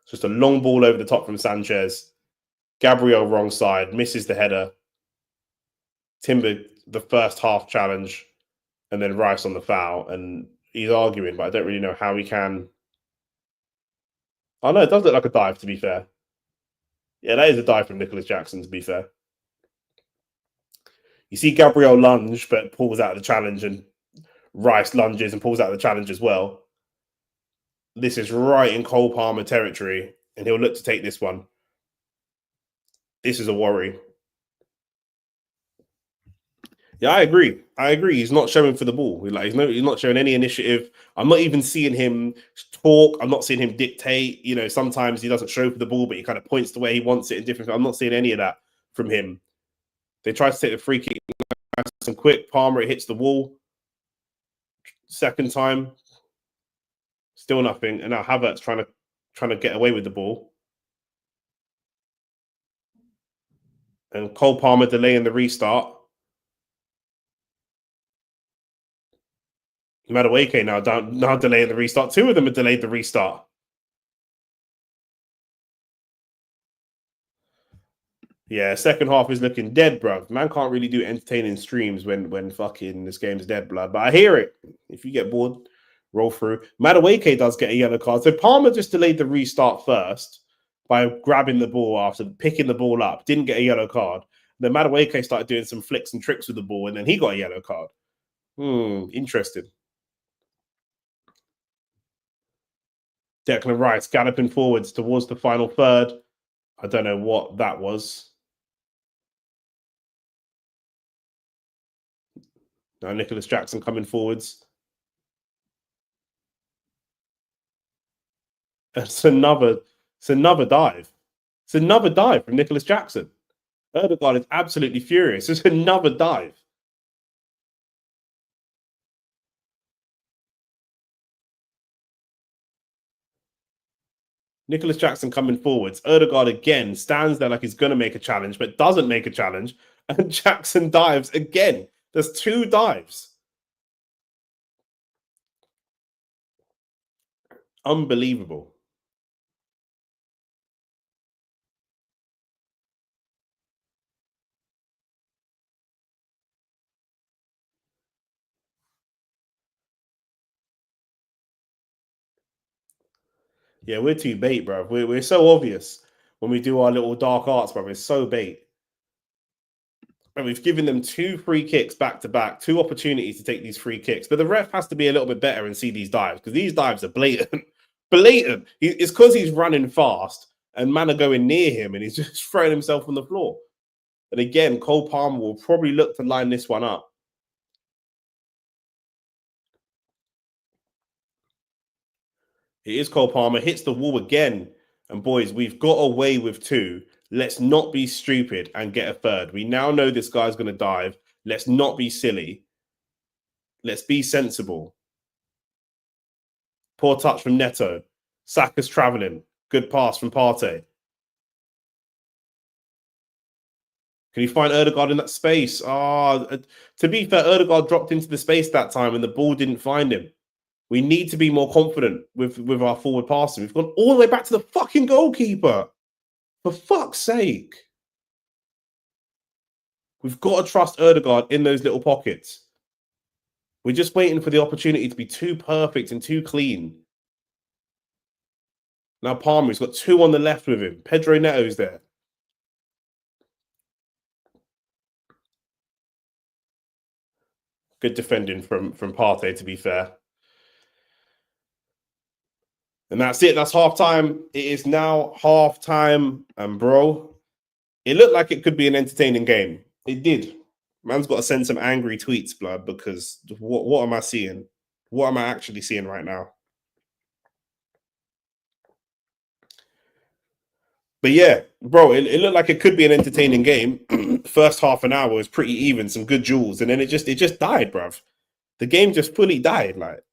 It's just a long ball over the top from Sanchez. Gabriel wrong side, misses the header. Timber, the first half challenge, and then Rice on the foul. And he's arguing, but I don't really know how he can. Oh, no, it does look like a dive, to be fair. Yeah, that is a dive from Nicholas Jackson, to be fair. You see Gabriel lunge, but pulls out the challenge, and Rice lunges and pulls out the challenge as well. This is right in Cole Palmer territory, and he'll look to take this one. This is a worry. Yeah, I agree. I agree. He's not showing for the ball. He's not showing any initiative. I'm not even seeing him talk. I'm not seeing him dictate. You know, sometimes he doesn't show for the ball, but he kind of points the way he wants it in different. I'm not seeing any of that from him. They try to take the free kick nice and quick. Palmer, it hits the wall. Second time, still nothing. And now Havertz trying to get away with the ball. And Cole Palmer delaying the restart. Madueke now delaying the restart. Two of them have delayed the restart. Yeah, second half is looking dead, bro. Man can't really do entertaining streams when fucking this game's dead, blood. But I hear it. If you get bored, roll through. Madueke does get a yellow card. So Palmer just delayed the restart first by grabbing the ball after picking the ball up. Didn't get a yellow card. Then Madueke started doing some flicks and tricks with the ball, and then he got a yellow card. Interesting. Declan Rice galloping forwards towards the final third. I don't know what that was. Now Nicholas Jackson coming forwards. It's another dive. It's another dive from Nicholas Jackson. Erdegaard is absolutely furious. It's another dive. Nicholas Jackson coming forwards. Erdegaard again stands there like he's going to make a challenge, but doesn't make a challenge. And Jackson dives again. There's two dives. Unbelievable. Yeah, we're too bait, bro. We're so obvious when we do our little dark arts, bro. It's so bait. And we've given them two free kicks back to back, two opportunities to take these free kicks. But the ref has to be a little bit better and see these dives because these dives are blatant. Blatant. It's because he's running fast and man are going near him and he's just throwing himself on the floor. And again, Cole Palmer will probably look to line this one up. It is Cole Palmer, hits the wall again. And boys, we've got away with two. Let's not be stupid and get a third. We now know this guy's going to dive. Let's not be silly. Let's be sensible. Poor touch from Neto. Saka's travelling. Good pass from Partey. Can you find Erdegaard in that space? To be fair, Erdegaard dropped into the space that time and the ball didn't find him. We need to be more confident with our forward passing. We've gone all the way back to the fucking goalkeeper. For fuck's sake. We've got to trust Erdegaard in those little pockets. We're just waiting for the opportunity to be too perfect and too clean. Now Palmer's got two on the left with him. Pedro Neto's there. Good defending from Partey, to be fair. And that's it. That's half time. It is now half time. And bro, it looked like it could be an entertaining game. It did. Man's got to send some angry tweets, blood, because what am I seeing? What am I actually seeing right now? But yeah, bro, it looked like it could be an entertaining game. First half an hour was pretty even, some good duels, and then it just died, bruv. The game just fully died. Like,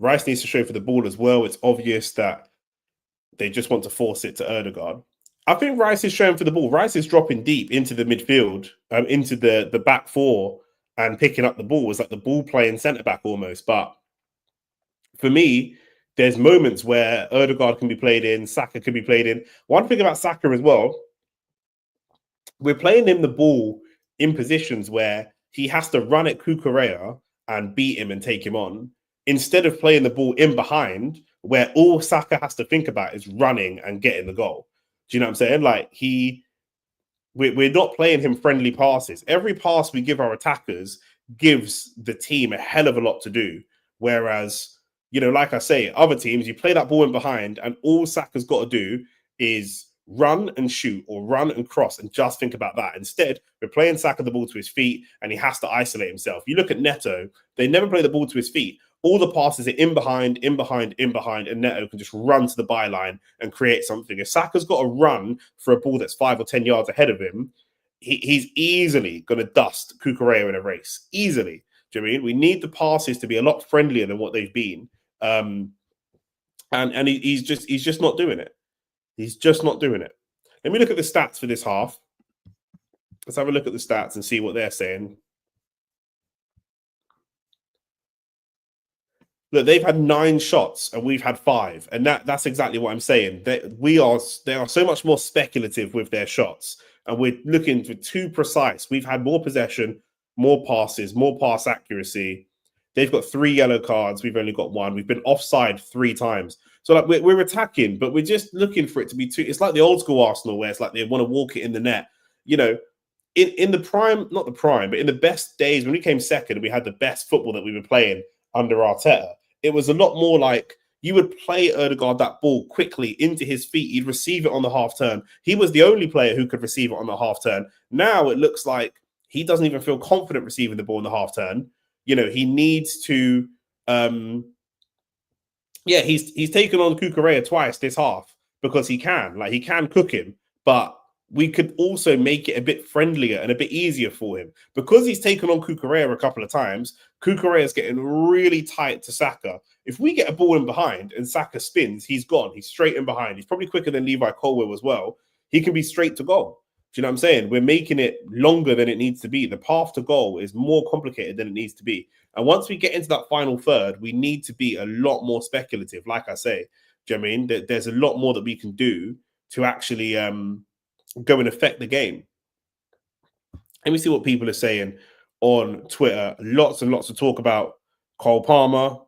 Rice needs to show for the ball as well. It's obvious that they just want to force it to Erdegaard. I think Rice is showing for the ball. Rice is dropping deep into the midfield, into the back four, and picking up the ball. It's like the ball playing centre back almost. But for me, there's moments where Erdegaard can be played in, Saka can be played in. One thing about Saka as well, we're playing him the ball in positions where he has to run at Kukurea and beat him and take him on, instead of playing the ball in behind, where all Saka has to think about is running and getting the goal. Do you know what I'm saying? Like we're not playing him friendly passes. Every pass we give our attackers gives the team a hell of a lot to do. Whereas, like I say, other teams, you play that ball in behind, and all Saka's got to do is run and shoot or run and cross and just think about that. Instead, we're playing Saka the ball to his feet and he has to isolate himself. You look at Neto, they never play the ball to his feet. All the passes are in behind, in behind, in behind, and Neto can just run to the byline and create something. If Saka's got to run for a ball that's 5 or 10 yards ahead of him, he's easily going to dust Cucurella in a race. Easily. Do you know what I mean? We need the passes to be a lot friendlier than what they've been. And he's just not doing it. He's just not doing it. Let me look at the stats for this half. Let's have a look at the stats and see what they're saying. Look, they've had 9 shots and we've had 5, and that's exactly what I'm saying. They are so much more speculative with their shots, and we're looking for too precise. We've had more possession, more passes, more pass accuracy. They've got 3 yellow cards. We've only got 1. We've been offside 3 times. So like we're attacking, but we're just looking for it to be too. It's like the old school Arsenal where it's like they want to walk it in the net. In the prime, not the prime, but in the best days when we came second, we had the best football that we were playing under Arteta. It was a lot more like you would play Odegaard that ball quickly into his feet. He'd receive it on the half turn. He was the only player who could receive it on the half turn. Now it looks like he doesn't even feel confident receiving the ball in the half turn. He needs to. He's taken on Cucurella twice this half because he can cook him, but we could also make it a bit friendlier and a bit easier for him. Because he's taken on Cucurella a couple of times, Cucurella is getting really tight to Saka. If we get a ball in behind and Saka spins, he's gone. He's straight in behind. He's probably quicker than Levi Colwill as well. He can be straight to goal. Do you know what I'm saying? We're making it longer than it needs to be. The path to goal is more complicated than it needs to be. And once we get into that final third, we need to be a lot more speculative. Like I say, do you know what I mean? There's a lot more that we can do to actually go and affect the game. Let me see what people are saying on Twitter. Lots and lots of talk about Cole Palmer.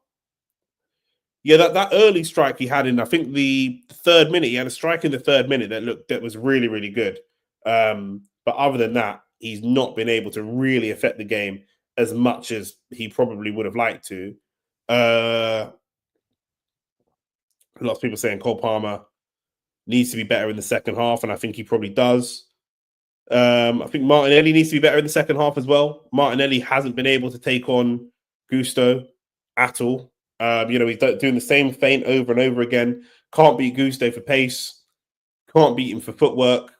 Yeah, that early strike he had in, I think, the 3rd minute. He had a strike in the 3rd minute that was really, really good. But other than that, he's not been able to really affect the game as much as he probably would have liked to. Lots of people saying Cole Palmer needs to be better in the second half, and I think he probably does. I think Martinelli needs to be better in the second half as well. Martinelli hasn't been able to take on Gusto at all. He's doing the same feint over and over again. Can't beat Gusto for pace. Can't beat him for footwork.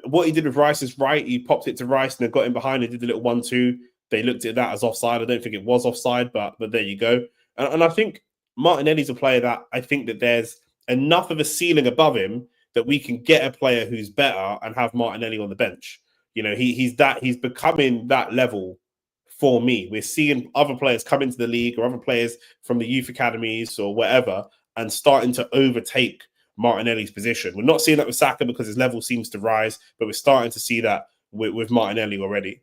What he did with Rice is right. He popped it to Rice and then got him behind and did a little 1-2. They looked at that as offside. I don't think it was offside, but there you go. And I think Martinelli's a player that I think that there's enough of a ceiling above him that we can get a player who's better and have Martinelli on the bench. He's becoming that level for me. We're seeing other players come into the league or other players from the youth academies or whatever and starting to overtake Martinelli's position. We're not seeing that with Saka because his level seems to rise, but we're starting to see that with Martinelli already.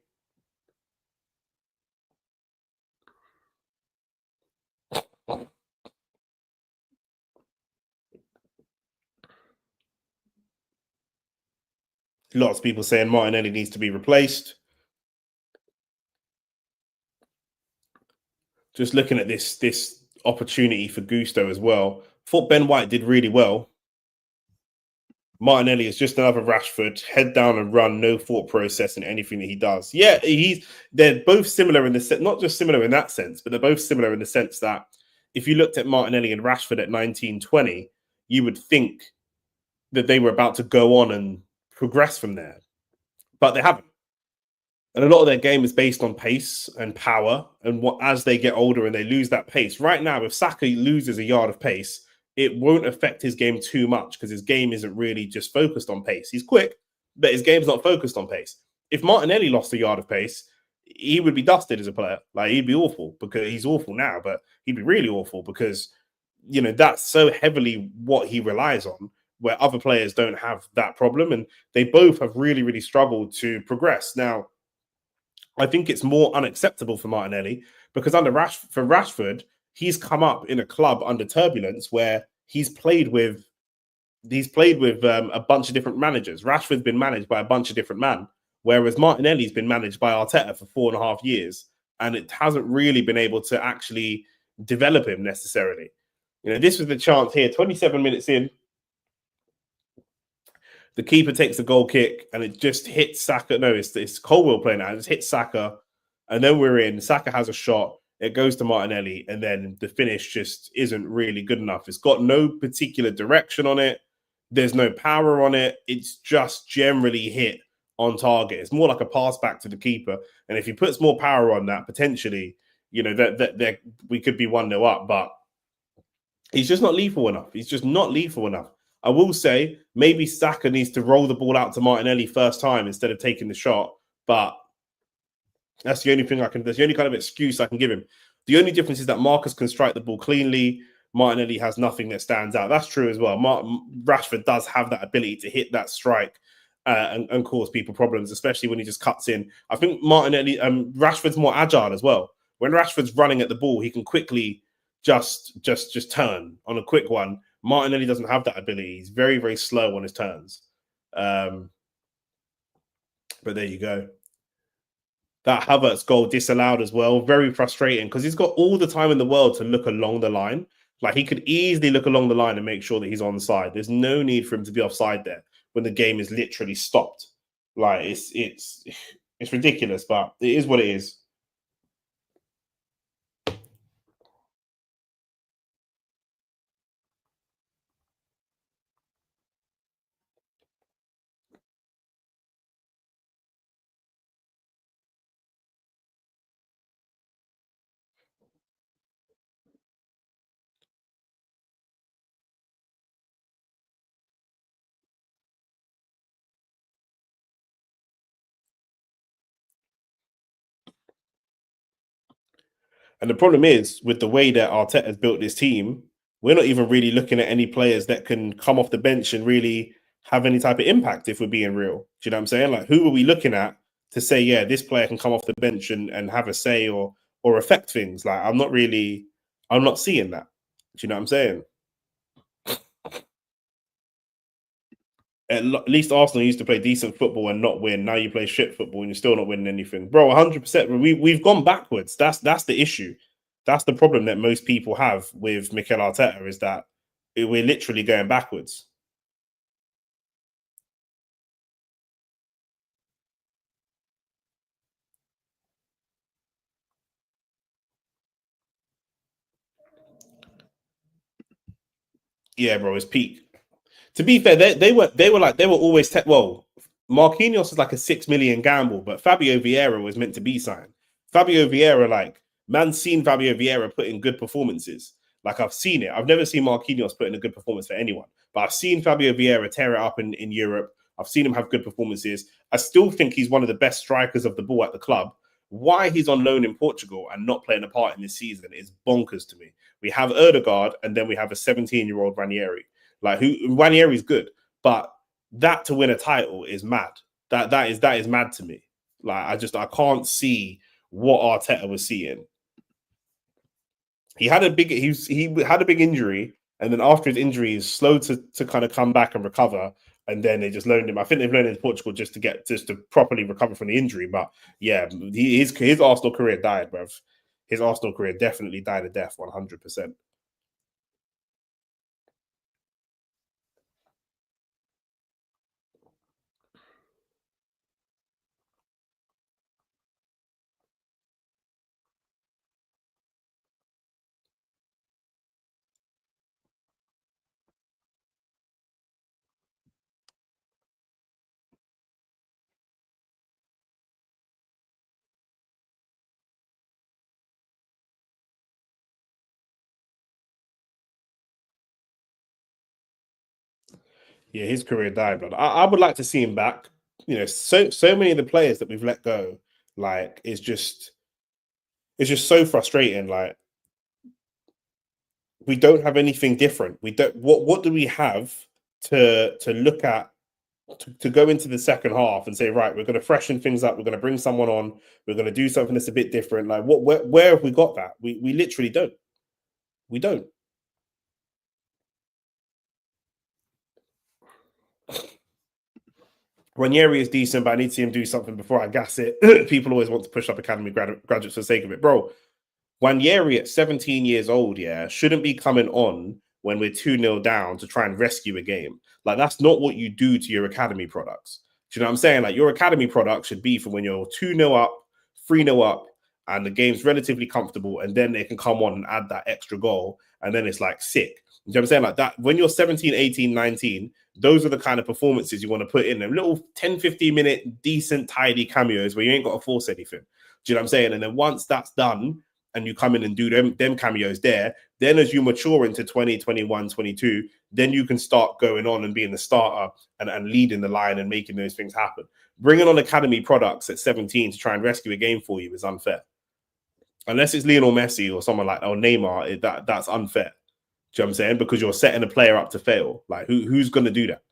Lots of people saying Martinelli needs to be replaced. Just looking at this opportunity for Gusto as well. Thought Ben White did really well. Martinelli is just another Rashford, head down and run, no thought process in anything that he does. Yeah, they're both similar in the sense, not just similar in that sense, but they're both similar in the sense that if you looked at Martinelli and Rashford at 19-20, you would think that they were about to go on and progress from there, but they haven't. And a lot of their game is based on pace and power. And as they get older and they lose that pace, right now, if Saka loses a yard of pace, it won't affect his game too much because his game isn't really just focused on pace. He's quick, but his game's not focused on pace. If Martinelli lost a yard of pace, he would be dusted as a player. Like, he'd be awful because he's awful now, but he'd be really awful because, that's so heavily what he relies on, where other players don't have that problem. And they both have really, really struggled to progress. Now, I think it's more unacceptable for Martinelli because for Rashford, he's come up in a club under turbulence where he's played with he's played with a bunch of different managers. Rashford's been managed by a bunch of different men, whereas Martinelli's been managed by Arteta for 4.5 years, and it hasn't really been able to actually develop him necessarily. You know, this was the chance here, 27 minutes in. The keeper takes a goal kick and it just hits Saka. No, it's Colwell playing out. It just hits Saka, and then we're in. Saka has a shot. It goes to Martinelli, and then the finish just isn't really good enough. It's got no particular direction on it. There's no power on it. It's just generally hit on target. It's more like a pass back to the keeper. And if he puts more power on that, potentially, you know, that we could be 1-0 up. But he's just not lethal enough. He's just not lethal enough. I will say maybe Saka needs to roll the ball out to Martinelli first time instead of taking the shot. But that's the only thing that's the only kind of excuse I can give him. The only difference is that Marcus can strike the ball cleanly. Martinelli has nothing that stands out. That's true as well. Rashford does have that ability to hit that strike and cause people problems, especially when he just cuts in. I think Martinelli, Rashford's more agile as well. When Rashford's running at the ball, he can quickly just turn on a quick one. Martinelli doesn't have that ability. He's very, very slow on his turns. But there you go. That Havertz goal disallowed as well. Very frustrating because he's got all the time in the world to look along the line. Like he could easily look along the line and make sure that he's onside. There's no need for him to be offside there when the game is literally stopped. Like it's ridiculous, but it is what it is. And the problem is with the way that Arteta has built this team, we're not even really looking at any players that can come off the bench and really have any type of impact if we're being real. Do you know what I'm saying? Like, who are we looking at to say, yeah, this player can come off the bench and have a say or affect things? Like, I'm not seeing that. Do you know what I'm saying? At least Arsenal used to play decent football and not win. Now you play shit football and you're still not winning anything, bro. 100%. We've gone backwards. That's the issue. That's the problem that most people have with Mikel Arteta is that we're literally going backwards. Yeah, bro, it's peak. To be fair, they were always well. Marquinhos is like a 6 million gamble, but Fabio Vieira was meant to be signed. Fabio Vieira, like man's seen Fabio Vieira put in good performances. Like I've seen it. I've never seen Marquinhos put in a good performance for anyone, but I've seen Fabio Vieira tear it up in Europe. I've seen him have good performances. I still think he's one of the best strikers of the ball at the club. Why he's on loan in Portugal and not playing a part in this season is bonkers to me. We have Erdegaard and then we have a 17-year-old Ranieri. Like Ranieri's good, but that to win a title is mad. That is mad to me. Like I can't see what Arteta was seeing. He had a big injury, and then after his injury, he's slow to kind of come back and recover. And then they just loaned him. I think they've loaned him to Portugal just to properly recover from the injury. But yeah, his Arsenal career died, bruv. His Arsenal career definitely died a death, 100%. Yeah, his career died, but I would like to see him back. You know, so many of the players that we've let go, like it's just so frustrating. Like we don't have anything different. We don't. What do we have to look at to go into the second half and say, right, we're going to freshen things up. We're going to bring someone on. We're going to do something that's a bit different. Like where have we got that? We literally don't. We don't. Ranieri is decent, but I need to see him do something before I gas it. People always want to push up academy graduates for the sake of it, bro. Ranieri at 17 years old, yeah, shouldn't be coming on when we're 2-0 down to try and rescue a game. Like, that's not what you do to your academy products. Do you know what I'm saying? Like, your academy product should be for when you're 2-0 up, 3-0 up, and the game's relatively comfortable, and then they can come on and add that extra goal, and then it's like sick. You know what I'm saying? Like that, when you're 17, 18, 19, those are the kind of performances you want to put in them. Little 10, 15-minute, decent, tidy cameos where you ain't got to force anything. Do you know what I'm saying? And then once that's done, and you come in and do them cameos there, then as you mature into 20, 21, 22, then you can start going on and being the starter and leading the line and making those things happen. Bringing on academy products at 17 to try and rescue a game for you is unfair. Unless it's Lionel Messi or someone like, or Neymar, that's unfair. Do you know what I'm saying? Because you're setting a player up to fail. Like, who's going to do that?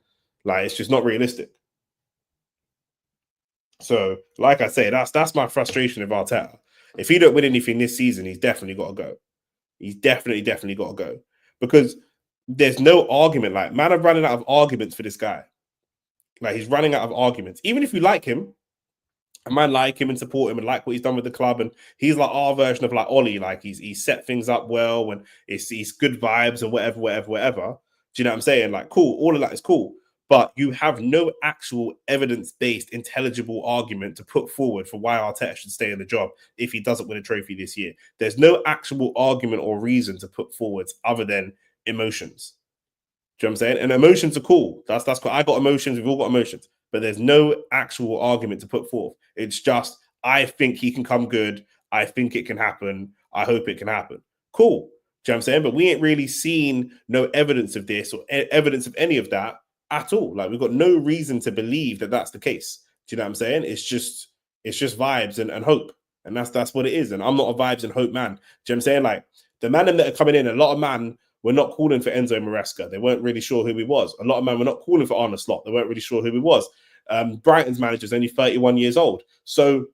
Like, it's just not realistic. So, like I say, that's my frustration with Arteta. If he don't win anything this season, he's definitely got to go. He's definitely got to go. Because there's no argument. Like, man, I'm running out of arguments for this guy. Like, he's running out of arguments. Even if you like him, a man like him and support him and like what he's done with the club, and he's like our version of like Ollie. Like, he's set things up well, and he's good vibes and whatever. Do you know what I'm saying? Like, cool. All of that is cool. But you have no actual evidence-based, intelligible argument to put forward for why Arteta should stay in the job if he doesn't win a trophy this year. There's no actual argument or reason to put forward other than emotions. Do you know what I'm saying? And emotions are cool. That's cool. I got emotions. We've all got emotions. But there's no actual argument to put forth. It's just, I think he can come good. I think it can happen. I hope it can happen. Cool. Do you know what I'm saying? But we ain't really seen no evidence of this or evidence of any of that at all. Like, we've got no reason to believe that that's the case. Do you know what I'm saying? It's just vibes and hope. And that's what it is. And I'm not a vibes and hope man. Do you know what I'm saying? Like, the man that are coming in, a lot of man were not calling for Enzo Maresca. They weren't really sure who he was. A lot of men were not calling for Arne Slot. They weren't really sure who he was. Brighton's manager is only 31 years old. So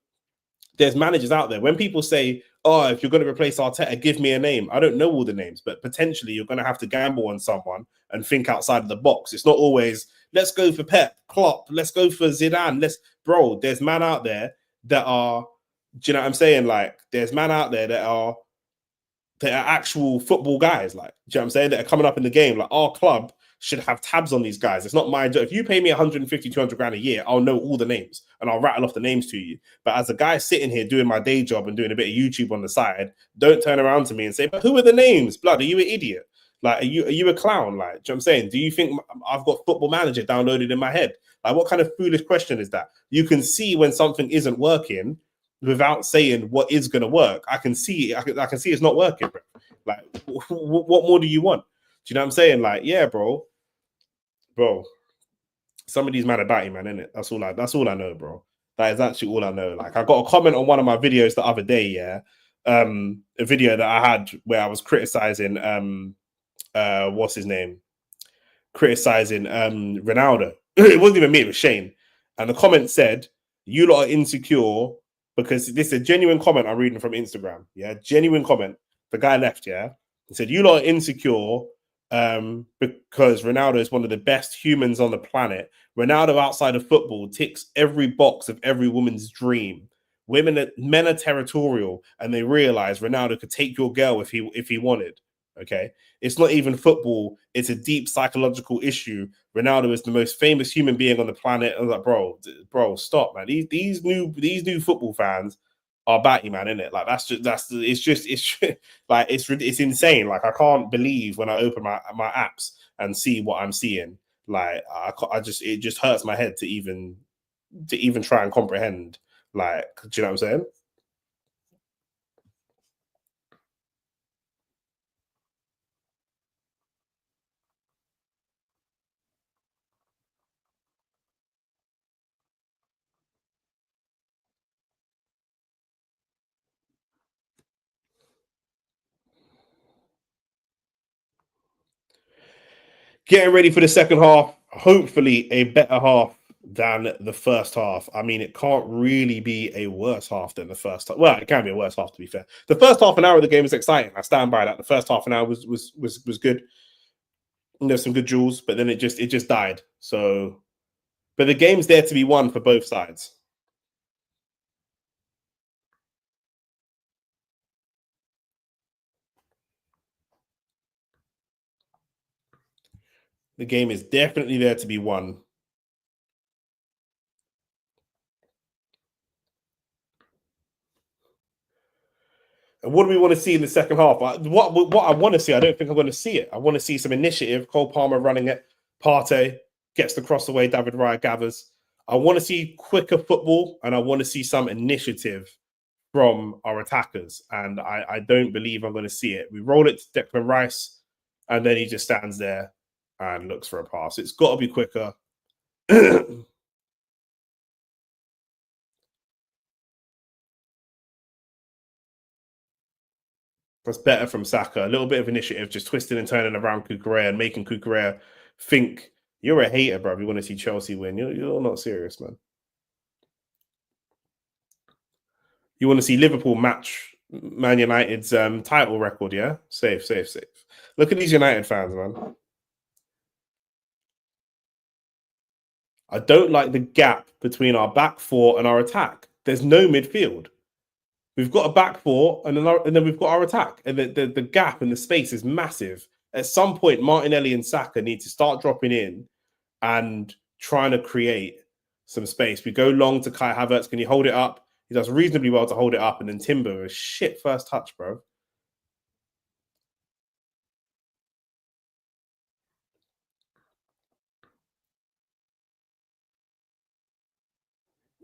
there's managers out there. When people say, oh, if you're going to replace Arteta, give me a name. I don't know all the names, but potentially you're going to have to gamble on someone and think outside of the box. It's not always, let's go for Pep, Klopp, let's go for Zidane. Bro, there's man out there that are, do you know what I'm saying? Like, there's man out there that are actual football guys, like, do you know what I'm saying, that are coming up in the game. Like, our club should have tabs on these guys. It's not my job. If you pay me 150, 200 grand a year, I'll know all the names and I'll rattle off the names to you. But as a guy sitting here doing my day job and doing a bit of YouTube on the side, don't turn around to me and say, but who are the names? Blood, are you an idiot? Like, are you a clown? Like, do you know what I'm saying? Do you think I've got Football Manager downloaded in my head? Like, what kind of foolish question is that? You can see when something isn't working without saying what is going to work. I can see I can see it's not working, bro. Like, what more do you want? Do you know what I'm saying? Like, yeah, bro. Some of these men are batty, man, innit? That's all I know, bro. That is actually all I know. Like, I got a comment on one of my videos the other day, yeah. A video that I had where I was criticizing what's his name? Criticizing Ronaldo. It wasn't even me, it was Shane. And the comment said, you lot are insecure because this is a genuine comment I'm reading from Instagram. Yeah, genuine comment. The guy left, yeah. He said, you lot are insecure because Ronaldo is one of the best humans on the planet. Ronaldo outside of football ticks every box of every woman's dream. Men are territorial, and they realize Ronaldo could take your girl if he wanted. Okay, it's not even football; it's a deep psychological issue. Ronaldo is the most famous human being on the planet. I was like, bro, stop, man. These new football fans are batty, man, isn't it? Like, it's insane. Like, I can't believe when I open my apps and see what I'm seeing. Like, it just hurts my head to even try and comprehend. Like, do you know what I'm saying? Getting ready for the second half. Hopefully, a better half than the first half. I mean, it can't really be a worse half than the first half. Well, it can be a worse half, to be fair. The first half an hour of the game was exciting. I stand by that. The first half an hour was good. There's some good jewels, but then it just died. So But the game's there to be won for both sides. The game is definitely there to be won. And what do we want to see in the second half? What I want to see, I don't think I'm going to see it. I want to see some initiative. Cole Palmer running it. Partey gets the cross away. David Raya gathers. I want to see quicker football, and I want to see some initiative from our attackers. And I don't believe I'm going to see it. We roll it to Declan Rice, and then he just stands there and looks for a pass. It's got to be quicker. That's better from Saka. A little bit of initiative, just twisting and turning around Kukurea and making Kukurea think you're a hater, bro. You want to see Chelsea win. You're not serious, man. You want to see Liverpool match Man United's title record, yeah? Safe, safe, safe. Look at these United fans, man. I don't like the gap between our back four and our attack. There's no midfield. We've got a back four, and then we've got our attack, and the gap and the space is massive. At some point, Martinelli and Saka need to start dropping in and trying to create some space. We go long to Kai Havertz. Can he hold it up? He does reasonably well to hold it up, and then Timber, a shit first touch, bro.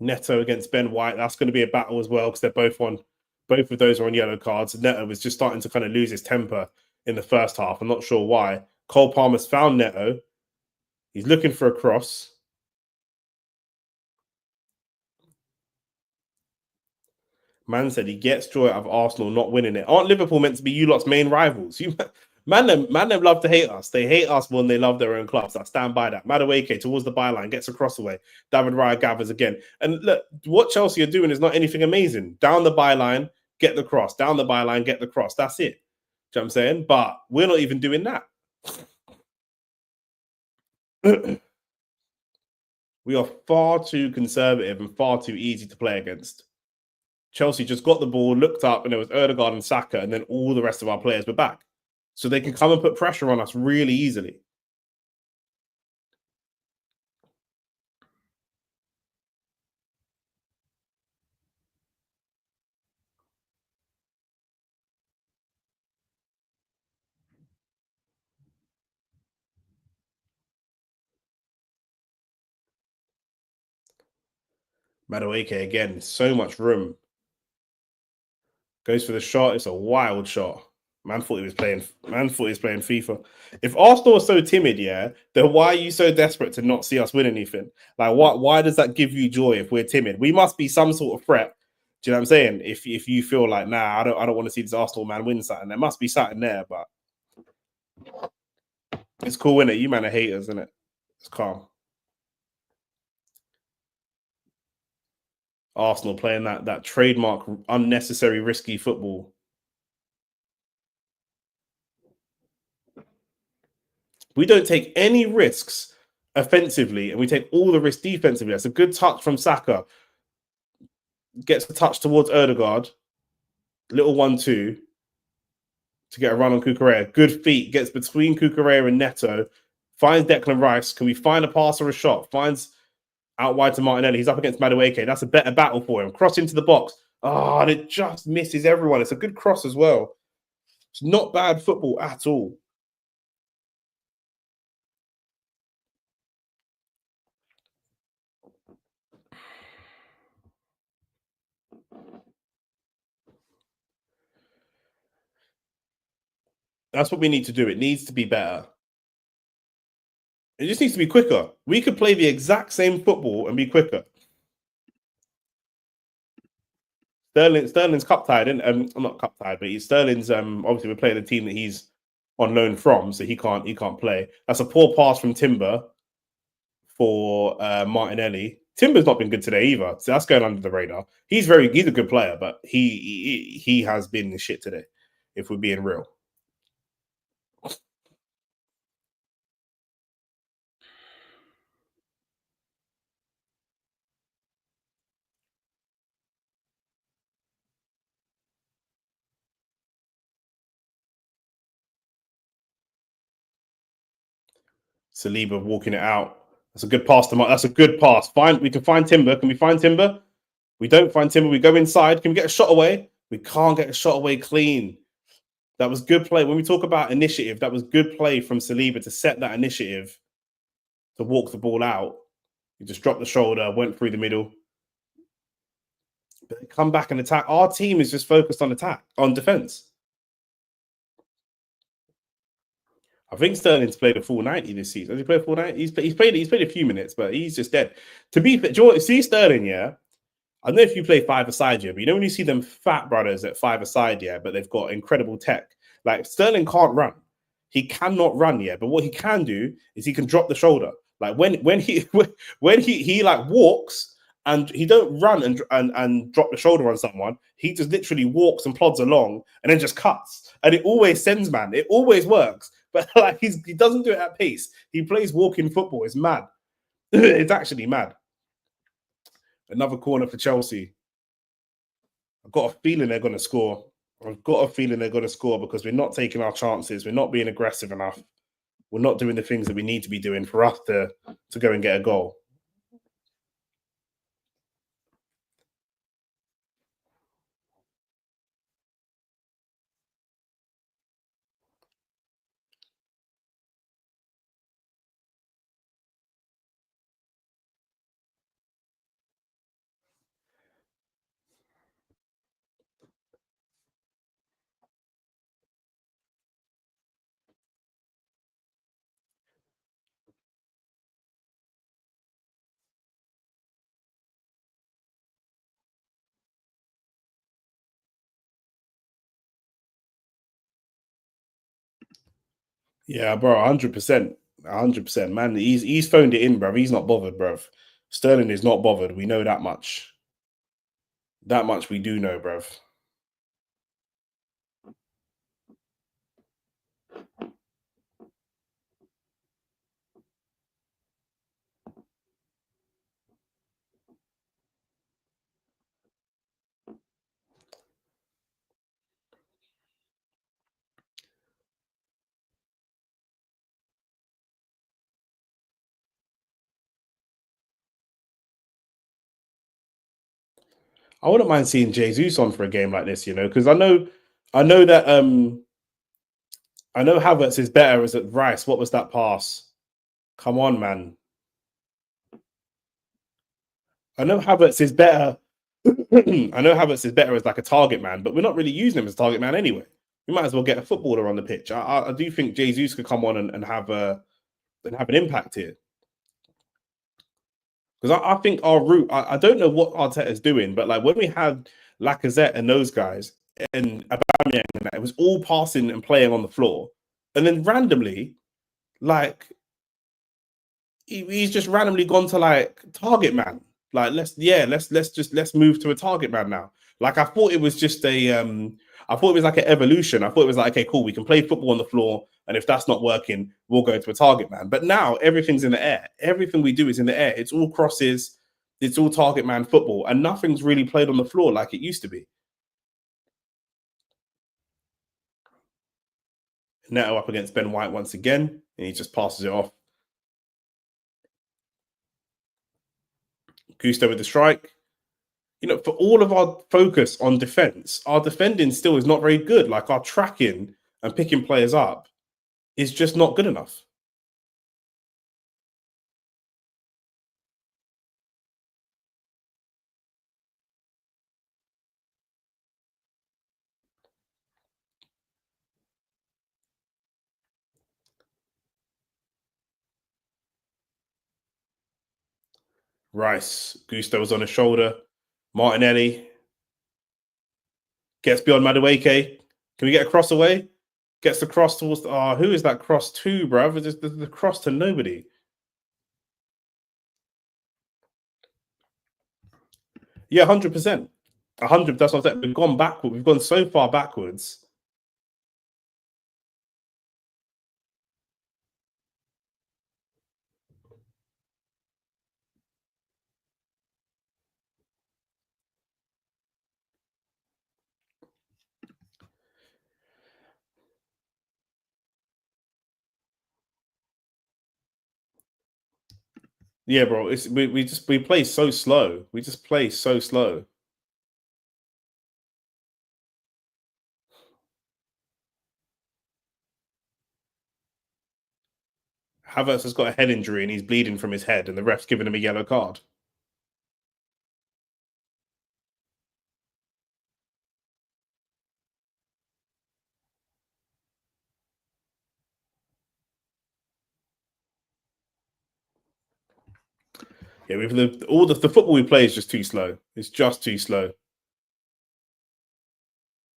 Neto against Ben White. That's going to be a battle as well because they're both on. Both of those are on yellow cards. Neto was just starting to kind of lose his temper in the first half. I'm not sure why. Cole Palmer's found Neto. He's looking for a cross. Man said he gets joy out of Arsenal not winning it. Aren't Liverpool meant to be you lot's main rivals? Man, them love to hate us. They hate us more than they love their own clubs. I stand by that. Madueke towards the byline gets a cross away. David Raya gathers again. And look, what Chelsea are doing is not anything amazing. Down the byline, get the cross. Down the byline, get the cross. That's it. Do you know what I'm saying? But we're not even doing that. We are far too conservative and far too easy to play against. Chelsea just got the ball, looked up, and there was Erdegaard and Saka, and then all the rest of our players were back. So they can come and put pressure on us really easily. Madueke again, so much room. Goes for the shot. It's a wild shot. Man thought he was playing. Man thought he was playing FIFA. If Arsenal are so timid, yeah, then why are you so desperate to not see us win anything? Like, what? Why does that give you joy if we're timid? We must be some sort of threat. Do you know what I'm saying? If you feel like, nah, I don't want to see this Arsenal man win something. There must be something there, but it's cool, isn't it? You man are haters, isn't it? It's calm. Arsenal playing that trademark unnecessary risky football. We don't take any risks offensively, and we take all the risks defensively. That's a good touch from Saka. Gets a touch towards Erdegaard. Little 1-2 to get a run on Kukurea. Good feet. Gets between Kukurea and Neto. Finds Declan Rice. Can we find a pass or a shot? Finds out wide to Martinelli. He's up against Madueke. That's a better battle for him. Cross into the box. Oh, and it just misses everyone. It's a good cross as well. It's not bad football at all. That's what we need to do. It needs to be better. It just needs to be quicker. We could play the exact same football and be quicker. Sterling's cup tied, and I'm not cup tied, but Sterling's obviously we're playing a team that he's on loan from, so he can't play. That's a poor pass from Timber for Martinelli. Timber's not been good today either, so that's going under the radar. He's a good player, but he has been shit today. If we're being real, Saliba walking it out. That's a good pass to That's a good pass. We can find Timber. Can we find Timber? We don't find Timber. We go inside. Can we get a shot away? We can't get a shot away clean. That was good play. When we talk about initiative, that was good play from Saliba to set that initiative to walk the ball out. He just dropped the shoulder, went through the middle. But come back and attack. Our team is just focused on attack, on defense. I think Sterling's played a full 90 this season. Has he played a full 90? He's played a few minutes, but he's just dead. To be fair, do you want to see Sterling, yeah? I don't know if you play five-a-side, yeah, but you know when you see them fat brothers at five-a-side, yeah, but they've got incredible tech. Like Sterling can't run. He cannot run, yeah. But what he can do is he can drop the shoulder. Like when he when he like walks and he don't run and drop the shoulder on someone. He just literally walks and plods along and then just cuts. And it always sends, man. It always works. But like he doesn't do it at pace. He plays walking football. It's mad. It's actually mad. Another corner for Chelsea. I've got a feeling they're going to score. I've got a feeling they're going to score because we're not taking our chances. We're not being aggressive enough. We're not doing the things that we need to be doing for us to go and get a goal. Yeah, bro, 100%. 100%. Man, he's phoned it in, bruv. He's not bothered, bruv. Sterling is not bothered. We know that much. That much we do know, bruv. I wouldn't mind seeing Jesus on for a game like this, because I know that I know Havertz is better as at Rice. What was that pass? Come on, man. I know Havertz is better. I know Havertz is better as like a target man, but we're not really using him as a target man anyway. We might as well get a footballer on the pitch. I do think Jesus could come on and have an impact here. Because I think our route, I don't know what Arteta's doing, but like when we had Lacazette and those guys and Aubameyang and that, it was all passing and playing on the floor. And then randomly, like he's just randomly gone to like target man. Like let's move to a target man now. Like I thought it was just I thought it was like an evolution. I thought it was like, okay, cool, we can play football on the floor, and if that's not working, we'll go to a target man. But now everything's in the air. Everything we do is in the air. It's all crosses, it's all target man football, and nothing's really played on the floor like it used to be. Neto up against Ben White once again, and he just passes it off. Gusto with the strike. For all of our focus on defense, our defending still is not very good. Like our tracking and picking players up is just not good enough. Rice, Gusto was on his shoulder. Martinelli gets beyond Madueke. Can we get a cross away? Gets the cross towards. Who is that cross to, bruv? Just the cross to nobody. Yeah, 100%. 100. That's what I'm saying. We've gone backward. We've gone so far backwards. Yeah, bro. We play so slow. We just play so slow. Havertz has got a head injury and he's bleeding from his head, and the ref's giving him a yellow card. Yeah, we've all the football we play is just too slow. It's just too slow.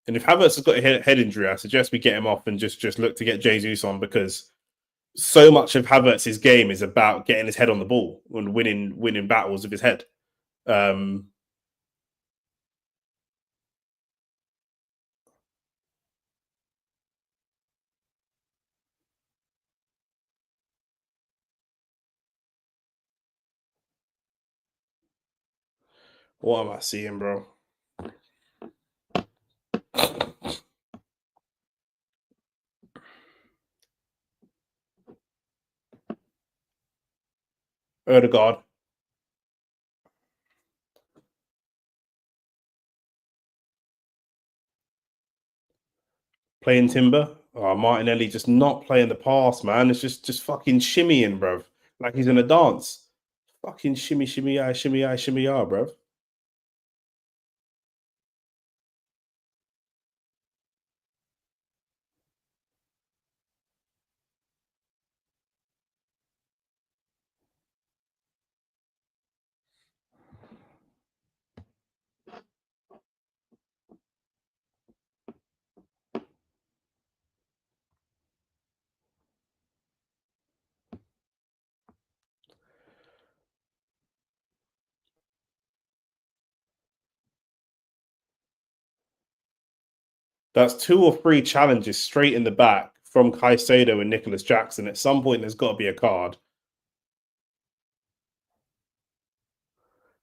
And if Havertz has got a head injury, I suggest we get him off and just look to get Jesus on, because so much of Havertz's game is about getting his head on the ball and winning battles with his head. Um, what am I seeing, bro? Odegaard playing timber. Oh, Martinelli just not playing the pass, man. It's just fucking shimmying, bro. Like he's in a dance. Fucking shimmy, bro. That's two or three challenges straight in the back from Caicedo and Nicholas Jackson. At some point, there's got to be a card.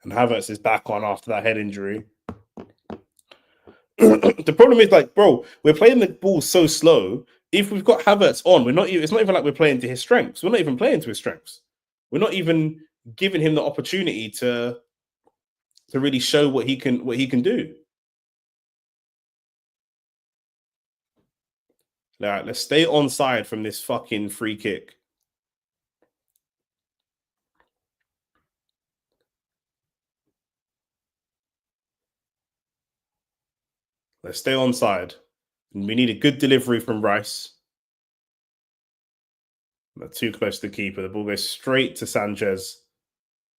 And Havertz is back on after that head injury. The problem is, like, bro, we're playing the ball so slow. If we've got Havertz on, we're not. It's not even like we're playing to his strengths. We're not even playing to his strengths. We're not even giving him the opportunity to really show what he can do. All right, let's stay onside from this fucking free kick. Let's stay onside. And we need a good delivery from Rice. Not too close to the keeper. The ball goes straight to Sanchez.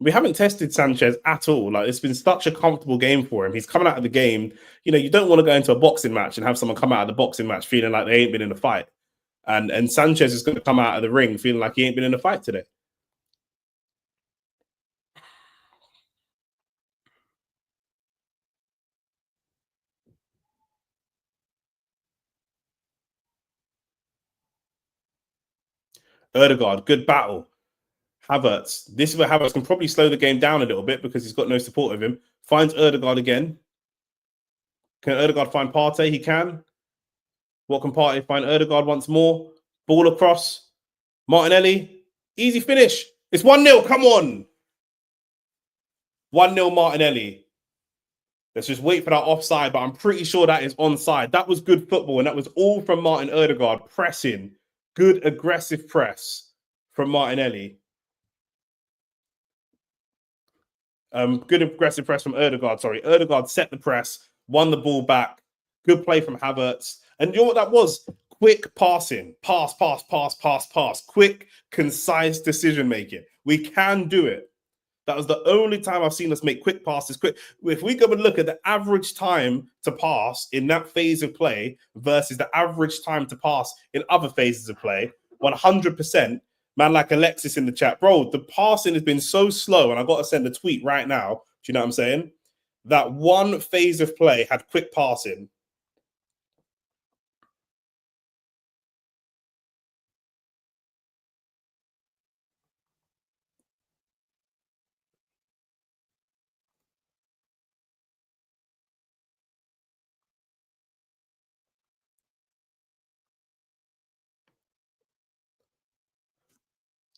We haven't tested Sanchez at all. Like, it's been such a comfortable game for him. He's coming out of the game. You know, you don't want to go into a boxing match and have someone come out of the boxing match feeling like they ain't been in a fight. And Sanchez is going to come out of the ring feeling like he ain't been in a fight today. Erdegaard, good battle. Havertz. This is where Havertz can probably slow the game down a little bit because he's got no support of him. Finds Erdegaard again. Can Erdegaard find Partey? He can. What can Partey find? Erdegaard once more. Ball across. Martinelli. Easy finish. It's 1-0. Come on. 1-0 Martinelli. Let's just wait for that offside, but I'm pretty sure that is onside. That was good football, and that was all from Martin Erdegaard pressing. Good aggressive press from Martinelli. Good aggressive press from Erdegaard. Sorry, Erdegaard set the press, won the ball back. Good play from Havertz. And you know what that was? Quick passing. Pass. Quick, concise decision making. We can do it. That was the only time I've seen us make quick passes. Quick. If we go and look at the average time to pass in that phase of play versus the average time to pass in other phases of play, 100%. Man, like Alexis in the chat, bro, the passing has been so slow, and I got to send a tweet right now. Do you know what I'm saying? That one phase of play had quick passing.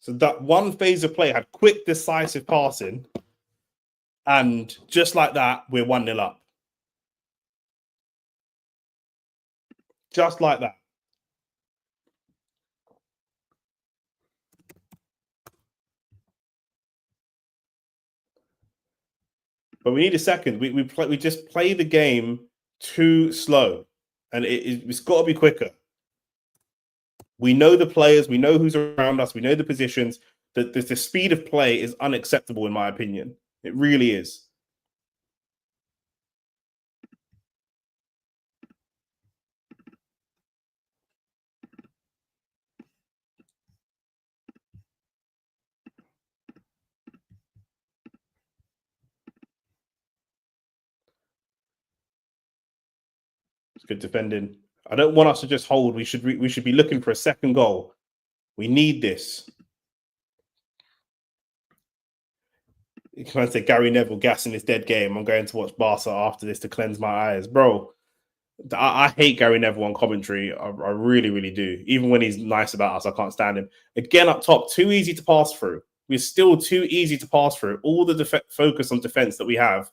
So that one phase of play had quick, decisive passing. And just like that, we're 1-0 up. Just like that. But we need a second. We just play the game too slow. And it's got to be quicker. We know the players. We know who's around us. We know the positions. The speed of play is unacceptable, in my opinion. It really is. It's good defending. I don't want us to just hold. We should be looking for a second goal. We need this. You can say Gary Neville gassing his dead game. I'm going to watch Barca after this to cleanse my eyes, bro. I hate Gary Neville on commentary. I really, really do. Even when he's nice about us, I can't stand him. Again, up top, too easy to pass through. We're still too easy to pass through. All the focus on defense that we have.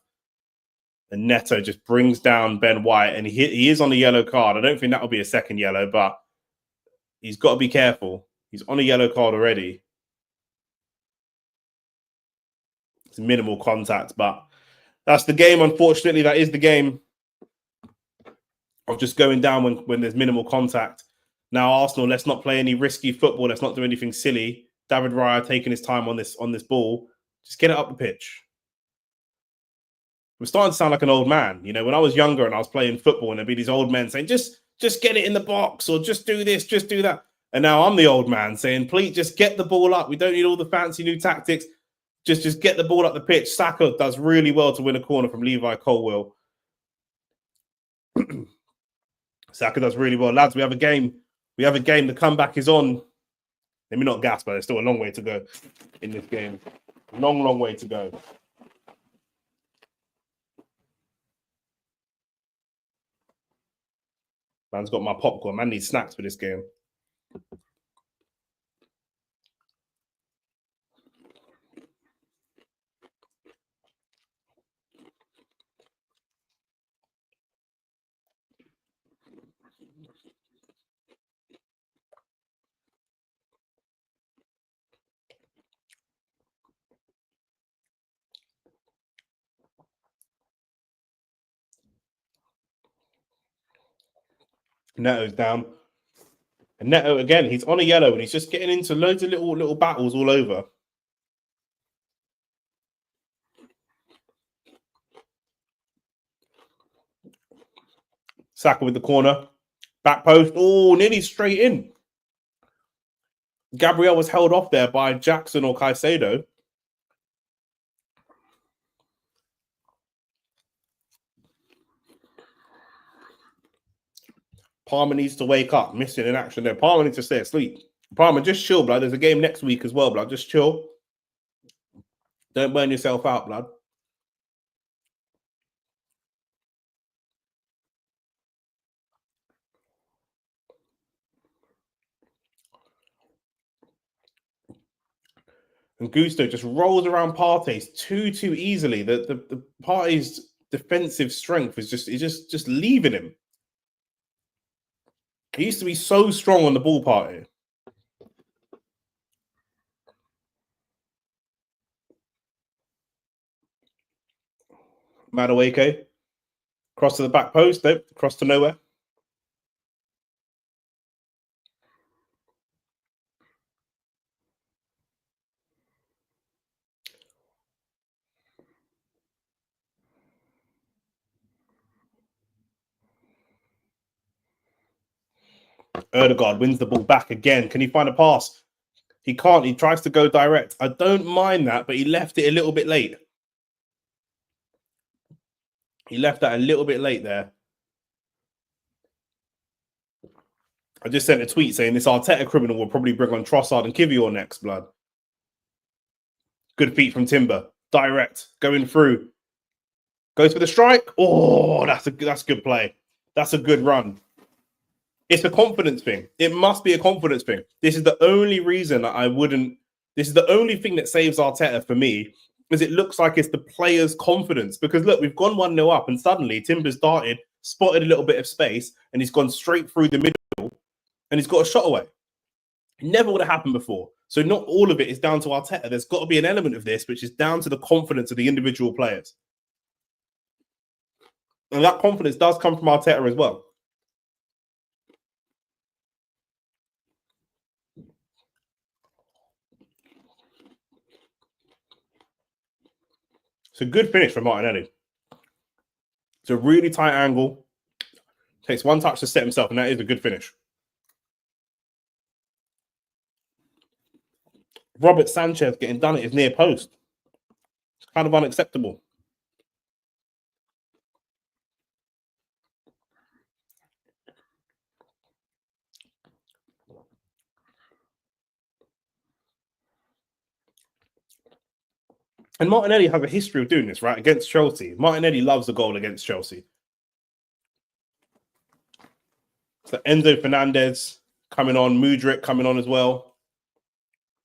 And Neto just brings down Ben White, and he is on a yellow card. I don't think that will be a second yellow, but he's got to be careful. He's on a yellow card already. It's minimal contact, but that's the game. Unfortunately, that is the game of just going down when there's minimal contact. Now, Arsenal, let's not play any risky football. Let's not do anything silly. David Raya taking his time on this ball. Just get it up the pitch. I'm starting to sound like an old man. You know, when I was younger and I was playing football, and there'd be these old men saying, just get it in the box, or just do this, just do that. And now I'm the old man saying, please just get the ball up. We don't need all the fancy new tactics. Just get the ball up the pitch. Saka does really well to win a corner from Levi Colwill. Saka does really well. Lads, we have a game. We have a game. The comeback is on. Let me not gas, but there's still a long way to go in this game. Long, long way to go. Man's got my popcorn. Man needs snacks for this game. Neto's down. And Neto, again, he's on a yellow and he's just getting into loads of little battles all over. Saka with the corner. Back post. Oh, nearly straight in. Gabriel was held off there by Jackson or Caicedo. Palmer needs to wake up. Missing in action there. Palmer needs to stay asleep. Palmer, just chill, blood. There's a game next week as well, blood. Just chill. Don't burn yourself out, blood. And Gusto just rolls around Partey too easily. The Partey's defensive strength is just leaving him. He used to be so strong on the ball, Partey. Madueke. Cross to the back post. Nope. Cross to nowhere. Erdegaard wins the ball back again. Can he find a pass? He can't. He tries to go direct. I don't mind that, but he left it a little bit late. He left that a little bit late there. I just sent a tweet saying this Arteta criminal will probably bring on Trossard and Kivior next, blood. Good feet from Timber. Direct. Going through. Goes for the strike. Oh, that's good play. That's a good run. It's a confidence thing. It must be a confidence thing. This is the only reason that I wouldn't This is the only thing that saves Arteta for me, because it looks like it's the players' confidence. Because look, we've gone 1-0 up, and suddenly Timber's darted, spotted a little bit of space, and he's gone straight through the middle, and he's got a shot away. It never would have happened before. So not all of it is down to Arteta. There's got to be an element of this which is down to the confidence of the individual players. And that confidence does come from Arteta as well. It's a good finish from Martinelli. It's a really tight angle. Takes one touch to set himself, and that is a good finish. Robert Sanchez getting done at his near post. It's kind of unacceptable. And Martinelli has a history of doing this, right? Against Chelsea. Martinelli loves a goal against Chelsea. So Enzo Fernandez coming on, Mudryk coming on as well.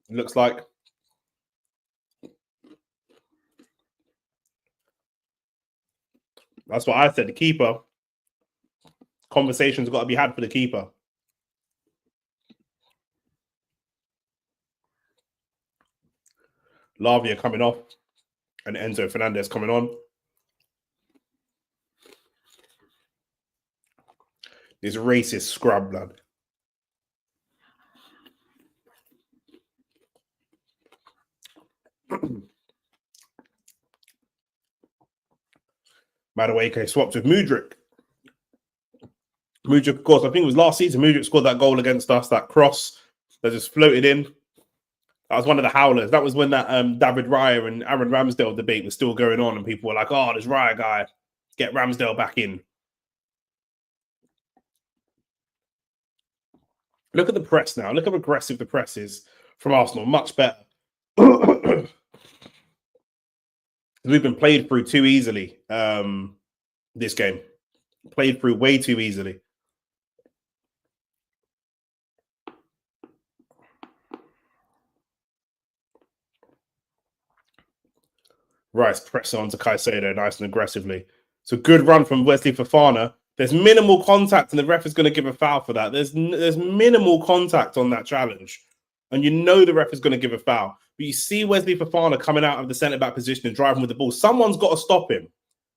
It looks like. That's what I said. The keeper. Conversations got to be had for the keeper. Lavia coming off. And Enzo Fernandez coming on. This racist scrub, blood. Madueke swapped with Mudryk. Mudryk, of course, I think it was last season. Mudryk scored that goal against us, that cross that just floated in. That was one of the howlers. That was when that David Raya and Aaron Ramsdale debate was still going on, and people were like, "Oh, this Raya guy, get Ramsdale back in." Look at the press now. Look how aggressive the press is from Arsenal. Much better. We've been played through too easily this game. Played through way too easily. Rice pressing on to Caicedo nice and aggressively. It's a good run from Wesley Fofana. There's minimal contact, and the ref is going to give a foul for that. There's minimal contact on that challenge, and you know the ref is going to give a foul. But you see Wesley Fofana coming out of the centre-back position and driving with the ball. Someone's got to stop him.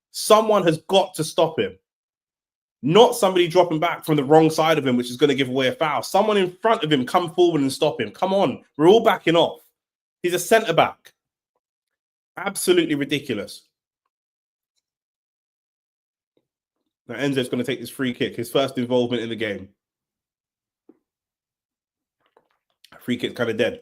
Someone has got to stop him. Not somebody dropping back from the wrong side of him, which is going to give away a foul. Someone in front of him come forward and stop him. Come on. We're all backing off. He's a centre-back. Absolutely ridiculous. Now Enzo's going to take this free kick, his first involvement in the game. Free kick's kind of dead.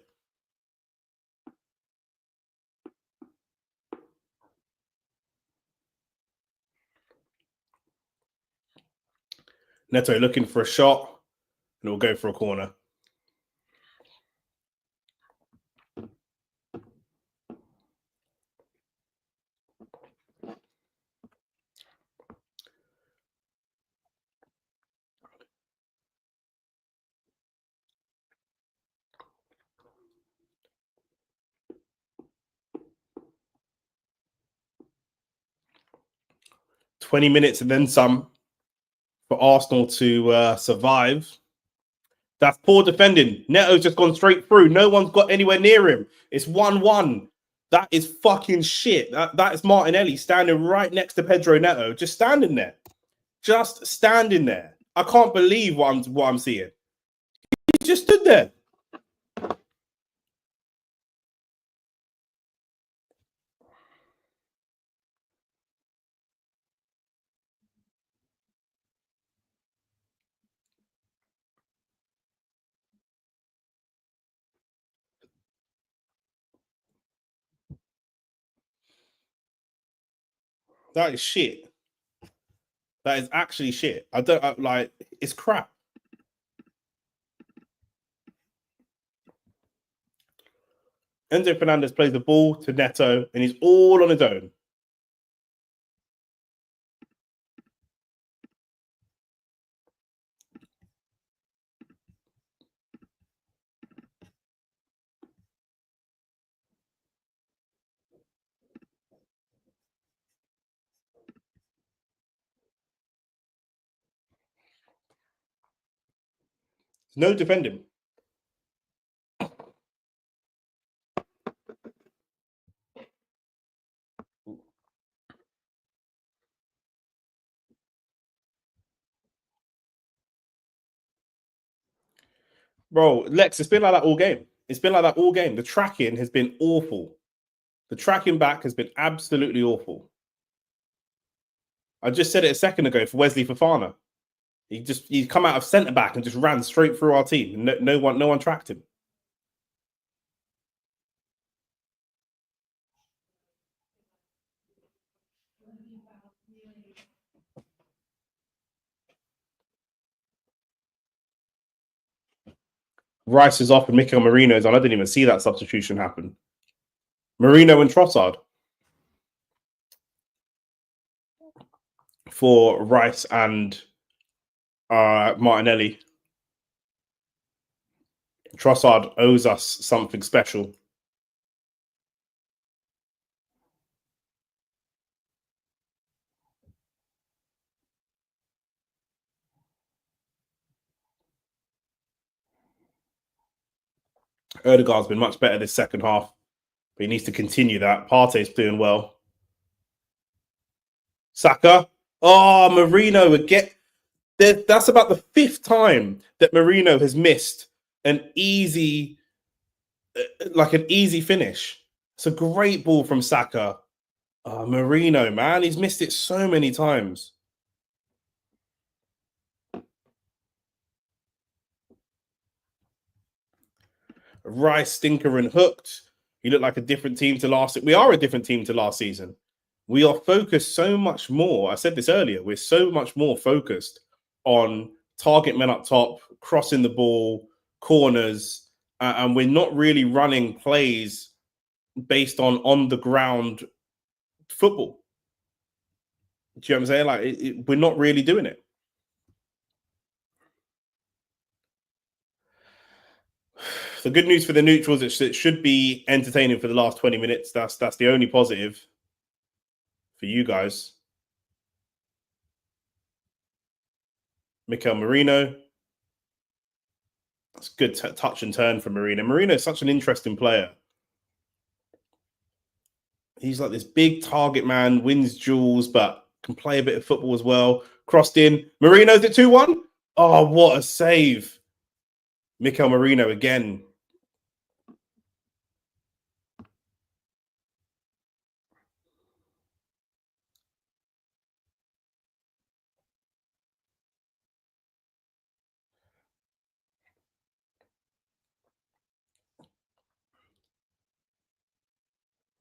Neto looking for a shot, and it'll go for a corner. "20 minutes and then some for Arsenal to survive." That's poor defending. Neto's just gone straight through. No one's got anywhere near him. It's 1-1. That is fucking shit. That is Martinelli standing right next to Pedro Neto, just standing there. Just standing there. I can't believe what I'm seeing. He just stood there. That is shit. That is actually shit. Like, it's crap. Enzo Fernandez plays the ball to Neto, and he's all on his own. No defending. Bro, Lex, it's been like that all game. It's been like that all game. The tracking has been awful. The tracking back has been absolutely awful. I just said it a second ago for Wesley Fofana. He's come out of centre back and just ran straight through our team. No one tracked him. Rice is off and Mikel Merino's on. I didn't even see that substitution happen. Merino and Trossard for Rice and Martinelli. Trossard owes us something special. Odegaard's been much better this second half, but he needs to continue that. Partey's doing well. Saka. Oh, Merino again. That's about the fifth time that Merino has missed an easy finish. It's a great ball from Saka. Oh, Merino, man, he's missed it so many times. Rice, Stinker, and Hooked. You look like a different team to last. We are a different team to last season. We are focused so much more. I said this earlier. We're so much more focused on target men up top, crossing the ball, corners, and we're not really running plays based on the ground football. Do you know what I'm saying? Like we're not really doing it. The good news for the neutrals, it should be entertaining for the last 20 minutes. That's the only positive for you guys. Mikel Merino. That's good touch and turn from Merino. Merino is such an interesting player. He's like this big target man, wins duels, but can play a bit of football as well. Crossed in. Merino's at 2-1. Oh, what a save. Mikel Merino again.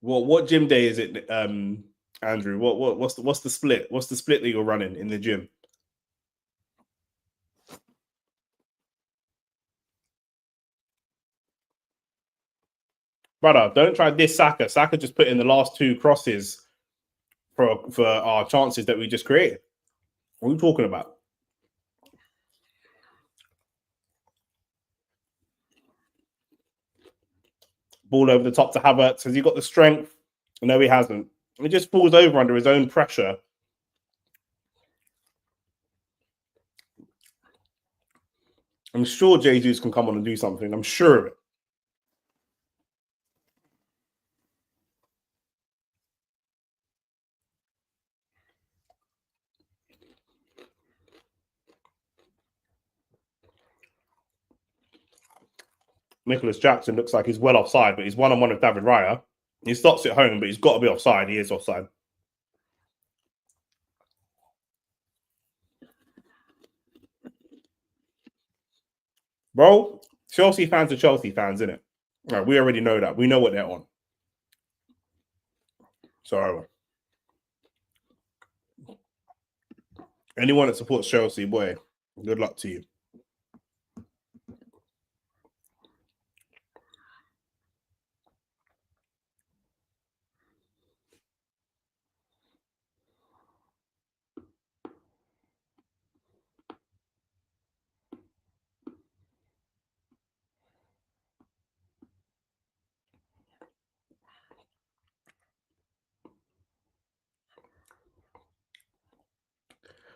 What gym day is it, Andrew? What's the split? What's the split that you're running in the gym? Brother, don't try this Saka. Saka just put in the last two crosses for our chances that we just created. What are you talking about? Ball over the top to Havertz. Has he got the strength? No, he hasn't. He just falls over under his own pressure. I'm sure Jesus can come on and do something. I'm sure of it. Nicholas Jackson looks like he's well offside, but he's one-on-one with David Raya. He stops it home, but he's got to be offside. He is offside. Bro, Chelsea fans are Chelsea fans, innit? Right, we already know that. We know what they're on. So, anyone that supports Chelsea, boy, good luck to you.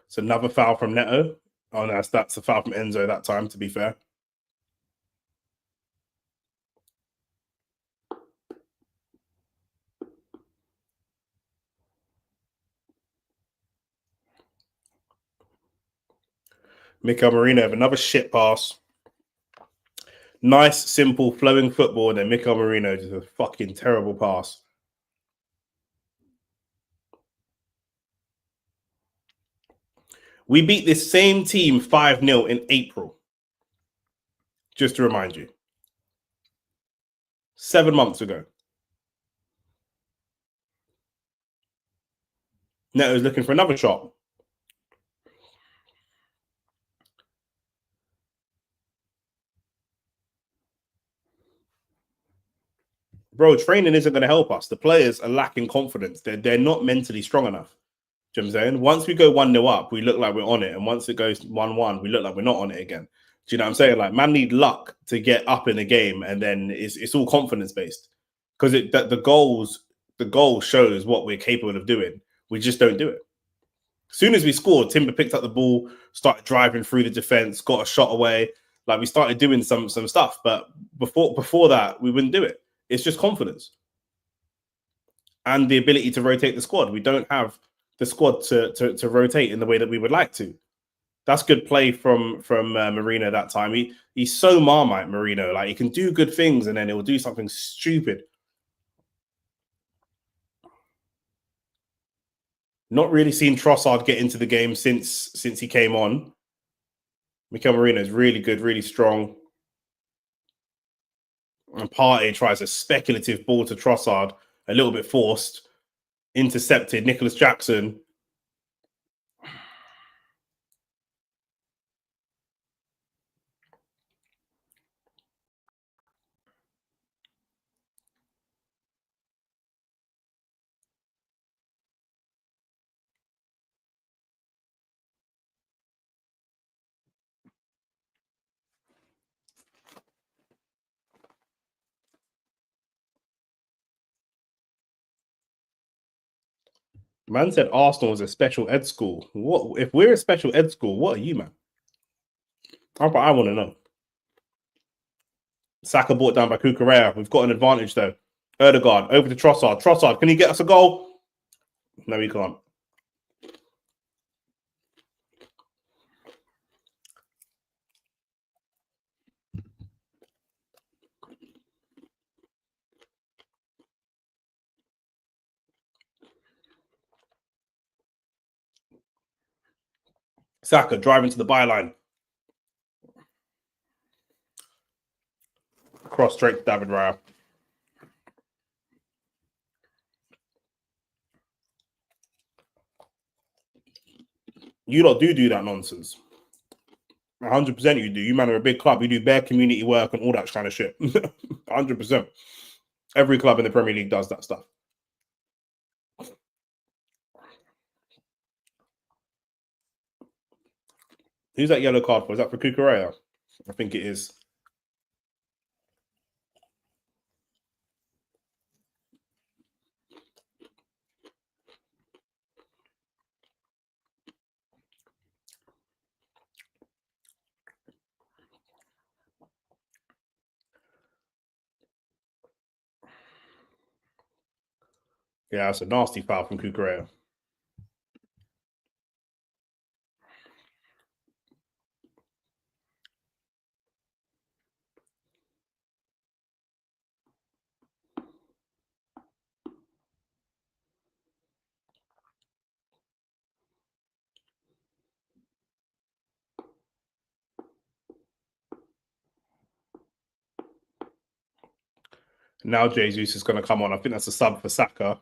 It's another foul from Neto. Oh, no, that's a foul from Enzo that time, to be fair. Mikel Merino with another shit pass. Nice, simple, flowing football, and then Mikel Merino just a fucking terrible pass. We beat this same team 5-0 in April. Just to remind you. 7 months ago. Neto's looking for another shot. Bro, training isn't going to help us. The players are lacking confidence. They're not mentally strong enough. Do you know what I'm saying? Once we go 1-0 up, we look like we're on it. And once it goes 1-1, we look like we're not on it again. Do you know what I'm saying? Like, man need luck to get up in the game, and then it's all confidence based. Because the goal shows what we're capable of doing. We just don't do it. As soon as we scored, Timber picked up the ball, started driving through the defense, got a shot away. Like, we started doing some stuff. But before that, we wouldn't do it. It's just confidence and the ability to rotate the squad. We don't have the squad to rotate in the way that we would like to. That's good play from Marino that time. He's so Marmite, Marino. Like, he can do good things and then he'll do something stupid. Not really seen Trossard get into the game since he came on. Mikel Merino is really good, really strong. And Partey tries a speculative ball to Trossard, a little bit forced, intercepted. Nicholas Jackson. Man said Arsenal is a special ed school. What if we're a special ed school? What are you, man? That's what I want to know. Saka brought down by Cucurella. We've got an advantage though. Erdegaard over to Trossard. Trossard, can he get us a goal? No, he can't. Saka driving to the byline. Cross straight to David Raya. You lot do that nonsense. 100% you do. You man are a big club. You do bare community work and all that kind of shit. 100%. Every club in the Premier League does that stuff. Who's that yellow card for? Is that for Cucurella? I think it is. Yeah, that's a nasty foul from Cucurella. Now Jesus is going to come on. I think that's a sub for Saka.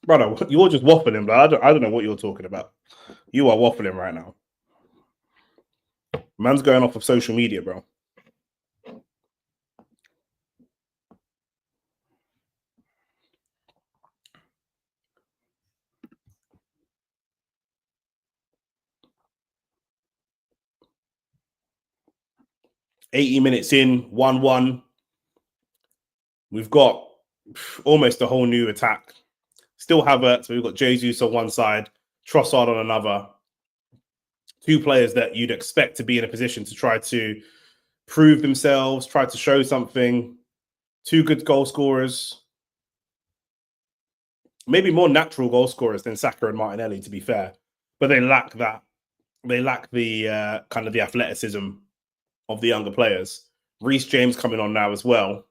Brother, you're just waffling, but I don't know what you're talking about. You are waffling right now. Man's going off of social media, bro. $80 minutes in, 1-1. We've got almost a whole new attack. Still Havertz, so we've got Jesus on one side, Trossard on another. Two players that you'd expect to be in a position to try to prove themselves, try to show something. Two good goal scorers, maybe more natural goal scorers than Saka and Martinelli, to be fair. But they lack that. They lack the kind of the athleticism of the younger players. Reece James coming on now as well.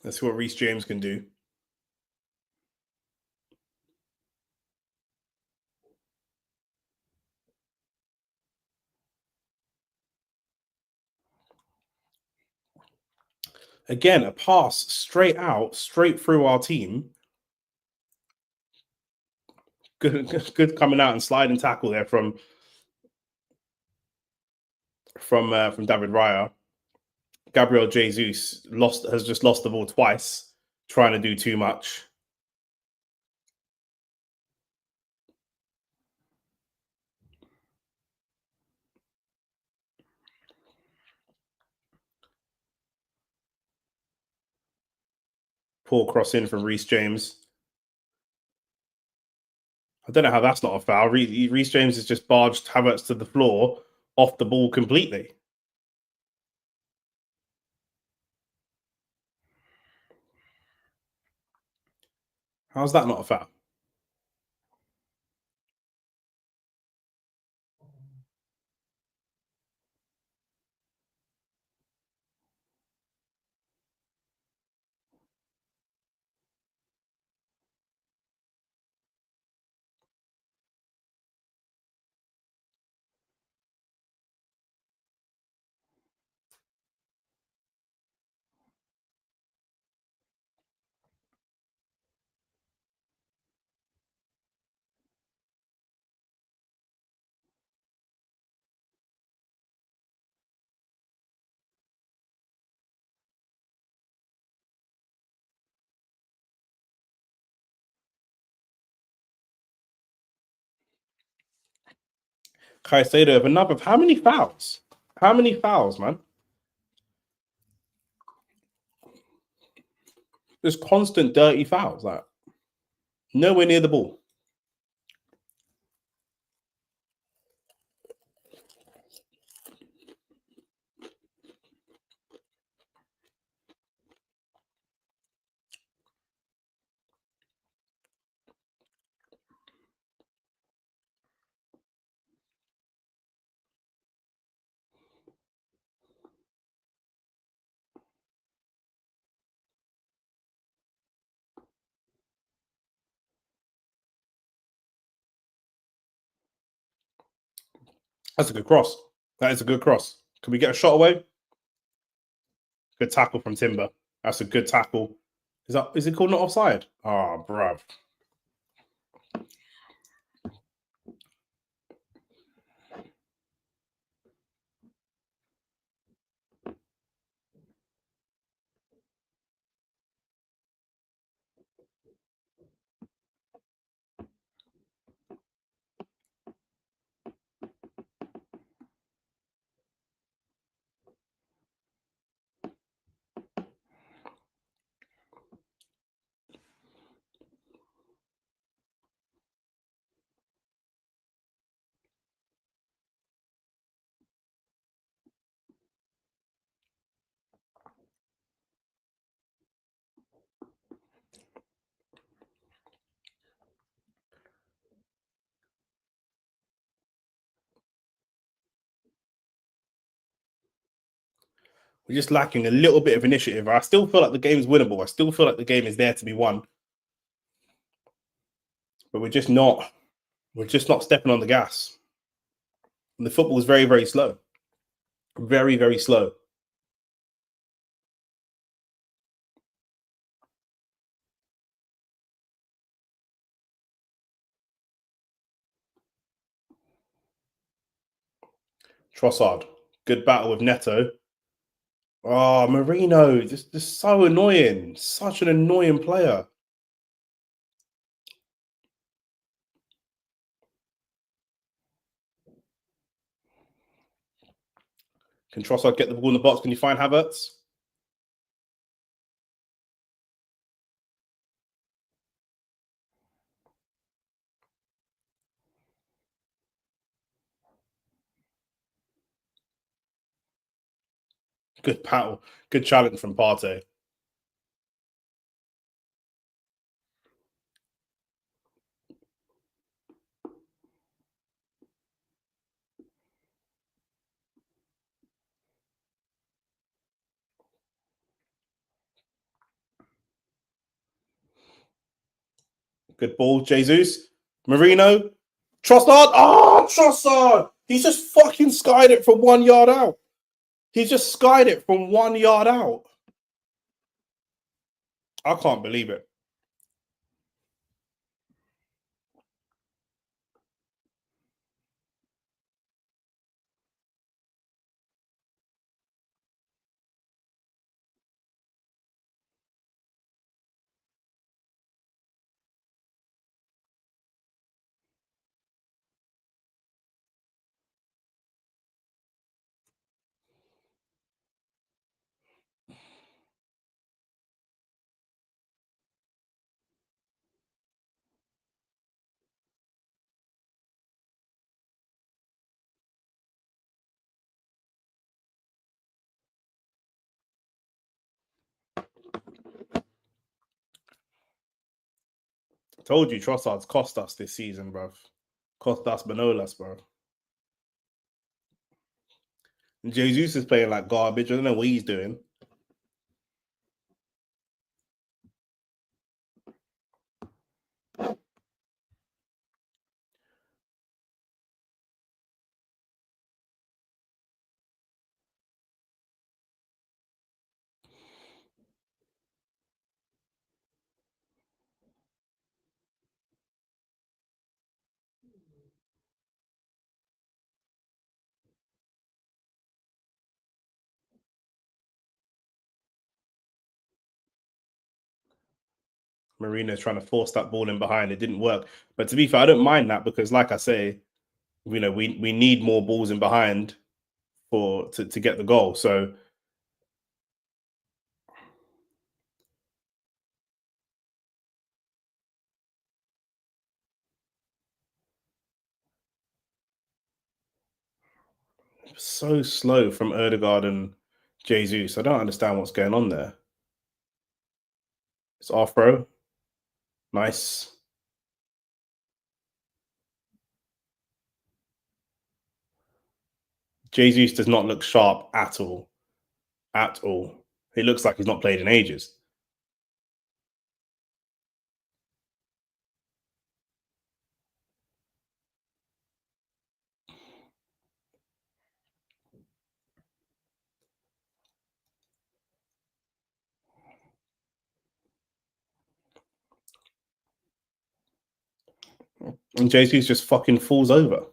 That's what Reece James can do. Again, a pass straight out, straight through our team. Good coming out and sliding tackle there from David Raya. Gabriel Jesus has just lost the ball twice, trying to do too much. Poor cross in from Reece James. I don't know how that's not a foul. Reece James has just barged Havertz to the floor off the ball completely. How's that not a foul? Caicedo of another. How many fouls? How many fouls, man? There's constant dirty fouls. Like nowhere near the ball. That's a good cross. That is a good cross. Can we get a shot away? Good tackle from Timber. That's a good tackle. Is it called not offside? Oh, bruv. We're just lacking a little bit of initiative. I still feel like the game's winnable. I still feel like the game is there to be won. But we're just not. We're just not stepping on the gas. And the football is very, very slow. Very, very slow. Trossard. Good battle with Neto. Oh, Marino, just so annoying. Such an annoying player. Can Trossard get the ball in the box? Can you find Havertz? Good battle. Good challenge from Partey. Good ball, Jesus. Marino. Trossard. Oh, Trossard. He's just fucking skied it from 1 yard out. He's just skied it from 1 yard out. I can't believe it. I told you Trossard's cost us this season, bro. Cost us Manolas, bro. And Jesus is playing like garbage. I don't know what he's doing. Marino's trying to force that ball in behind. It didn't work. But to be fair, I don't mind that because, like I say, we need more balls in behind to get the goal. So so slow from Erdegaard and Jesus. I don't understand what's going on there. It's off, bro. Nice. Jesus does not look sharp at all. At all. He looks like he's not played in ages. And Jesus just fucking falls over.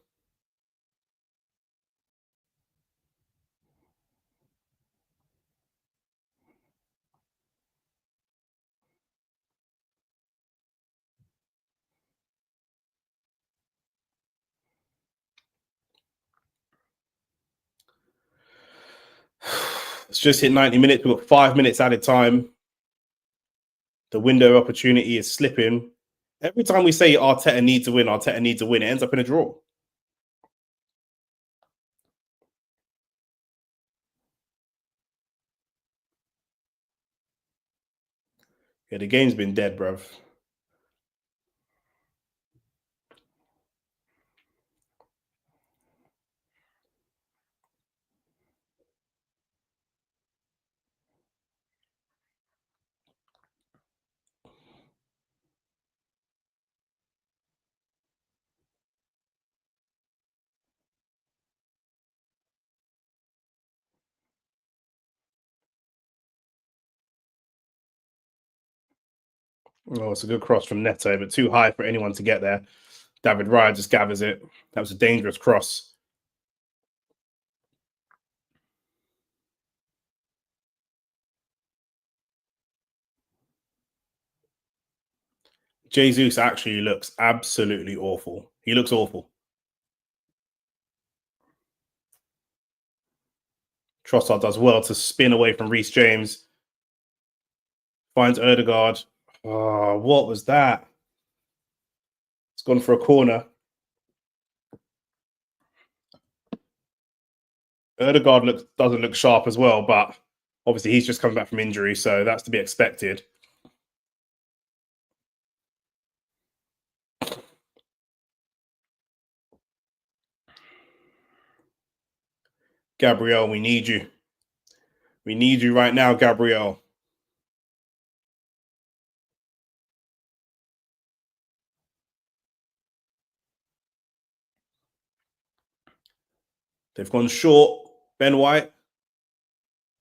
It's just hit 90 minutes. We've got 5 minutes added time. The window opportunity is slipping. Every time we say Arteta needs to win, Arteta needs to win, it ends up in a draw. Yeah, the game's been dead, bruv. Oh, it's a good cross from Neto, but too high for anyone to get there. David Raya just gathers it. That was a dangerous cross. Jesus actually looks absolutely awful. He looks awful. Trossard does well to spin away from Reece James. Finds Erdegaard. Oh, what was that? It's gone for a corner. Erdegaard doesn't look sharp as well, but obviously he's just coming back from injury, so that's to be expected. Gabriel, we need you. We need you right now, Gabriel. They've gone short. Ben White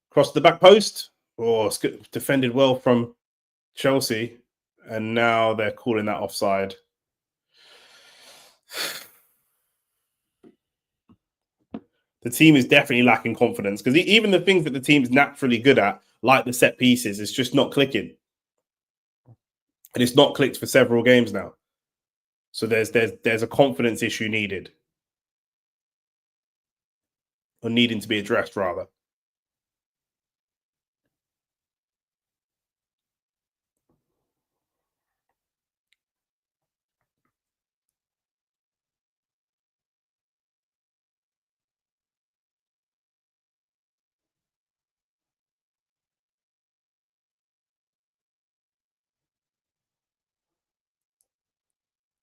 crossed the back post. Oh, it's good. Defended well from Chelsea. And now they're calling that offside. The team is definitely lacking confidence because even the things that the team's naturally good at, like the set pieces, it's just not clicking. And it's not clicked for several games now. So there's a confidence issue needed. Or needing to be addressed, rather.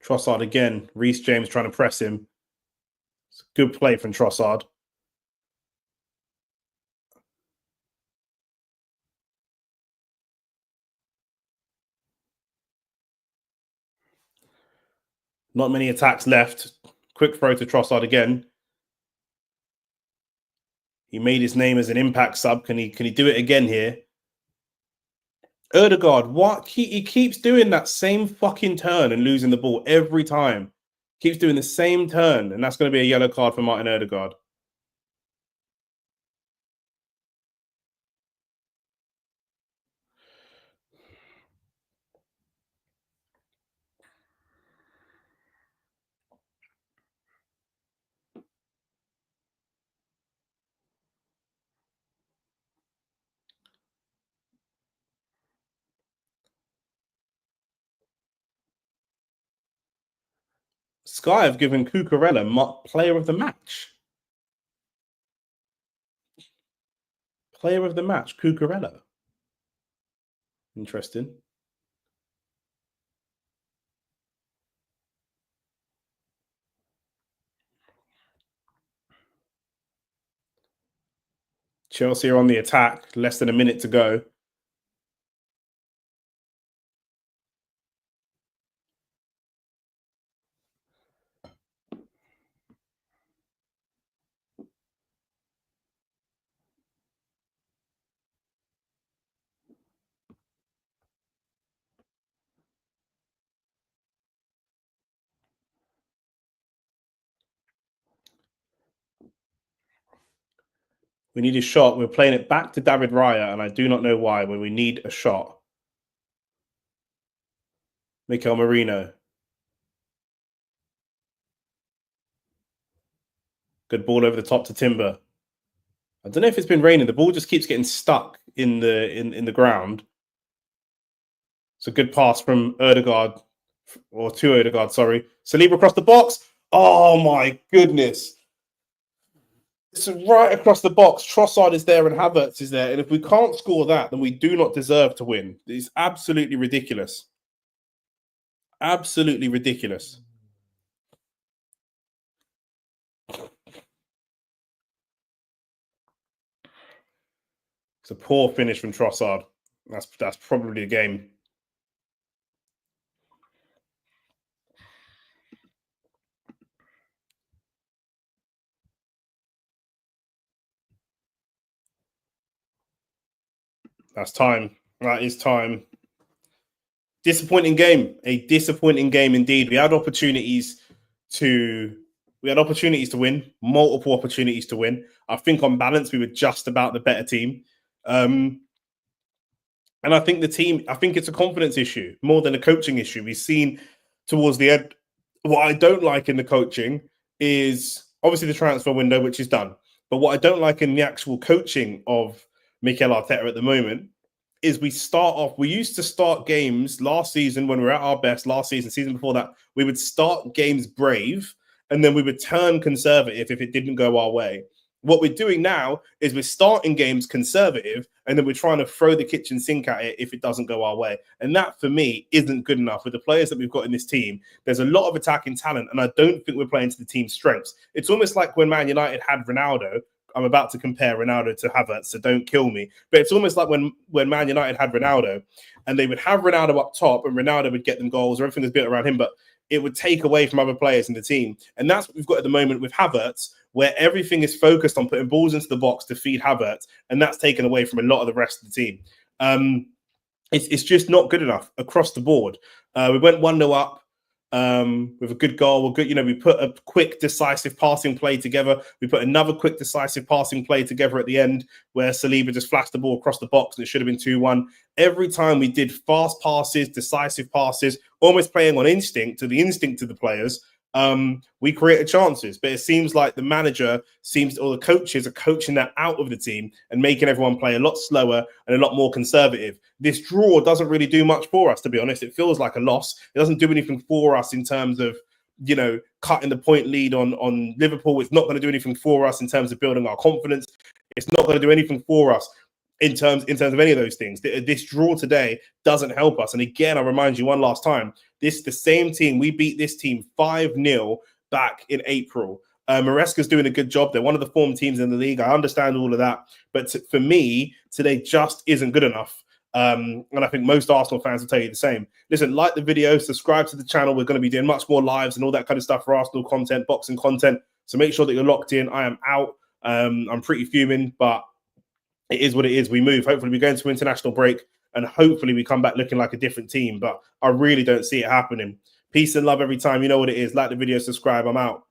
Trossard again. Reece James trying to press him. It's a good play from Trossard. Not many attacks left. Quick throw to Trossard again. He made his name as an impact sub. Can he do it again here? Erdegaard, what? He keeps doing that same fucking turn and losing the ball every time. Keeps doing the same turn, and that's going to be a yellow card for Martin Erdegaard. Sky have given Cucurella player of the match. Player of the match, Cucurella. Interesting. Chelsea are on the attack. Less than a minute to go. We need a shot. We're playing it back to David Raya, and I do not know why. When we need a shot, Mikel Merino. Good ball over the top to Timber. I don't know if it's been raining. The ball just keeps getting stuck in the ground. It's a good pass from Erdegaard, or to Erdegaard, sorry. Saliba across the box. Oh my goodness. It's right across the box. Trossard is there and Havertz is there. And if we can't score that, then we do not deserve to win. It's absolutely ridiculous. Absolutely ridiculous. It's a poor finish from Trossard. That's probably a game. That's time. That is time. Disappointing game. A disappointing game indeed. We had opportunities to win, multiple opportunities to win. I think on balance, we were just about the better team. And I think the team, I think it's a confidence issue more than a coaching issue. We've seen towards the end. What I don't like in the coaching is obviously the transfer window, which is done. But what I don't like in the actual coaching of Mikel Arteta at the moment is we start off. We used to start games last season when we were at our best. Last season before that, we would start games brave, and then we would turn conservative if it didn't go our way. What we're doing now is we're starting games conservative, and then we're trying to throw the kitchen sink at it if it doesn't go our way. And that, for me, isn't good enough with the players that we've got in this team. There's a lot of attacking talent, and I don't think we're playing to the team's strengths. It's almost like when Man United had Ronaldo. I'm about to compare Ronaldo to Havertz, so don't kill me. But it's almost like when Man United had Ronaldo, and they would have Ronaldo up top, and Ronaldo would get them goals, or everything was built around him, but it would take away from other players in the team. And that's what we've got at the moment with Havertz, where everything is focused on putting balls into the box to feed Havertz, and that's taken away from a lot of the rest of the team. It's just not good enough across the board. We went 1-0 up with a good goal. We're good, we put a quick, decisive passing play together. We put another quick, decisive passing play together at the end where Saliba just flashed the ball across the box and it should have been 2-1. Every time we did fast passes, decisive passes, almost playing on instinct, to the instinct of the players, we created chances. But it seems like the manager or the coaches are coaching that out of the team and making everyone play a lot slower and a lot more conservative. This draw doesn't really do much for us, to be honest. It feels like a loss. It doesn't do anything for us in terms of, cutting the point lead on Liverpool. It's not going to do anything for us in terms of building our confidence. It's not going to do anything for us in terms of any of those things. This draw today doesn't help us. And again, I remind you one last time, the same team, we beat this team 5-0 back in April. Maresca's doing a good job. They're one of the form teams in the league. I understand all of that. But for me, today just isn't good enough. And I think most Arsenal fans will tell you the same. Listen, like the video, subscribe to the channel. We're going to be doing much more lives and all that kind of stuff for Arsenal content, boxing content. So make sure that you're locked in. I am out. I'm pretty fuming, but it is what it is. We move. Hopefully we go into international break and hopefully we come back looking like a different team. But I really don't see it happening. Peace and love every time. You know what it is. Like the video, subscribe. I'm out.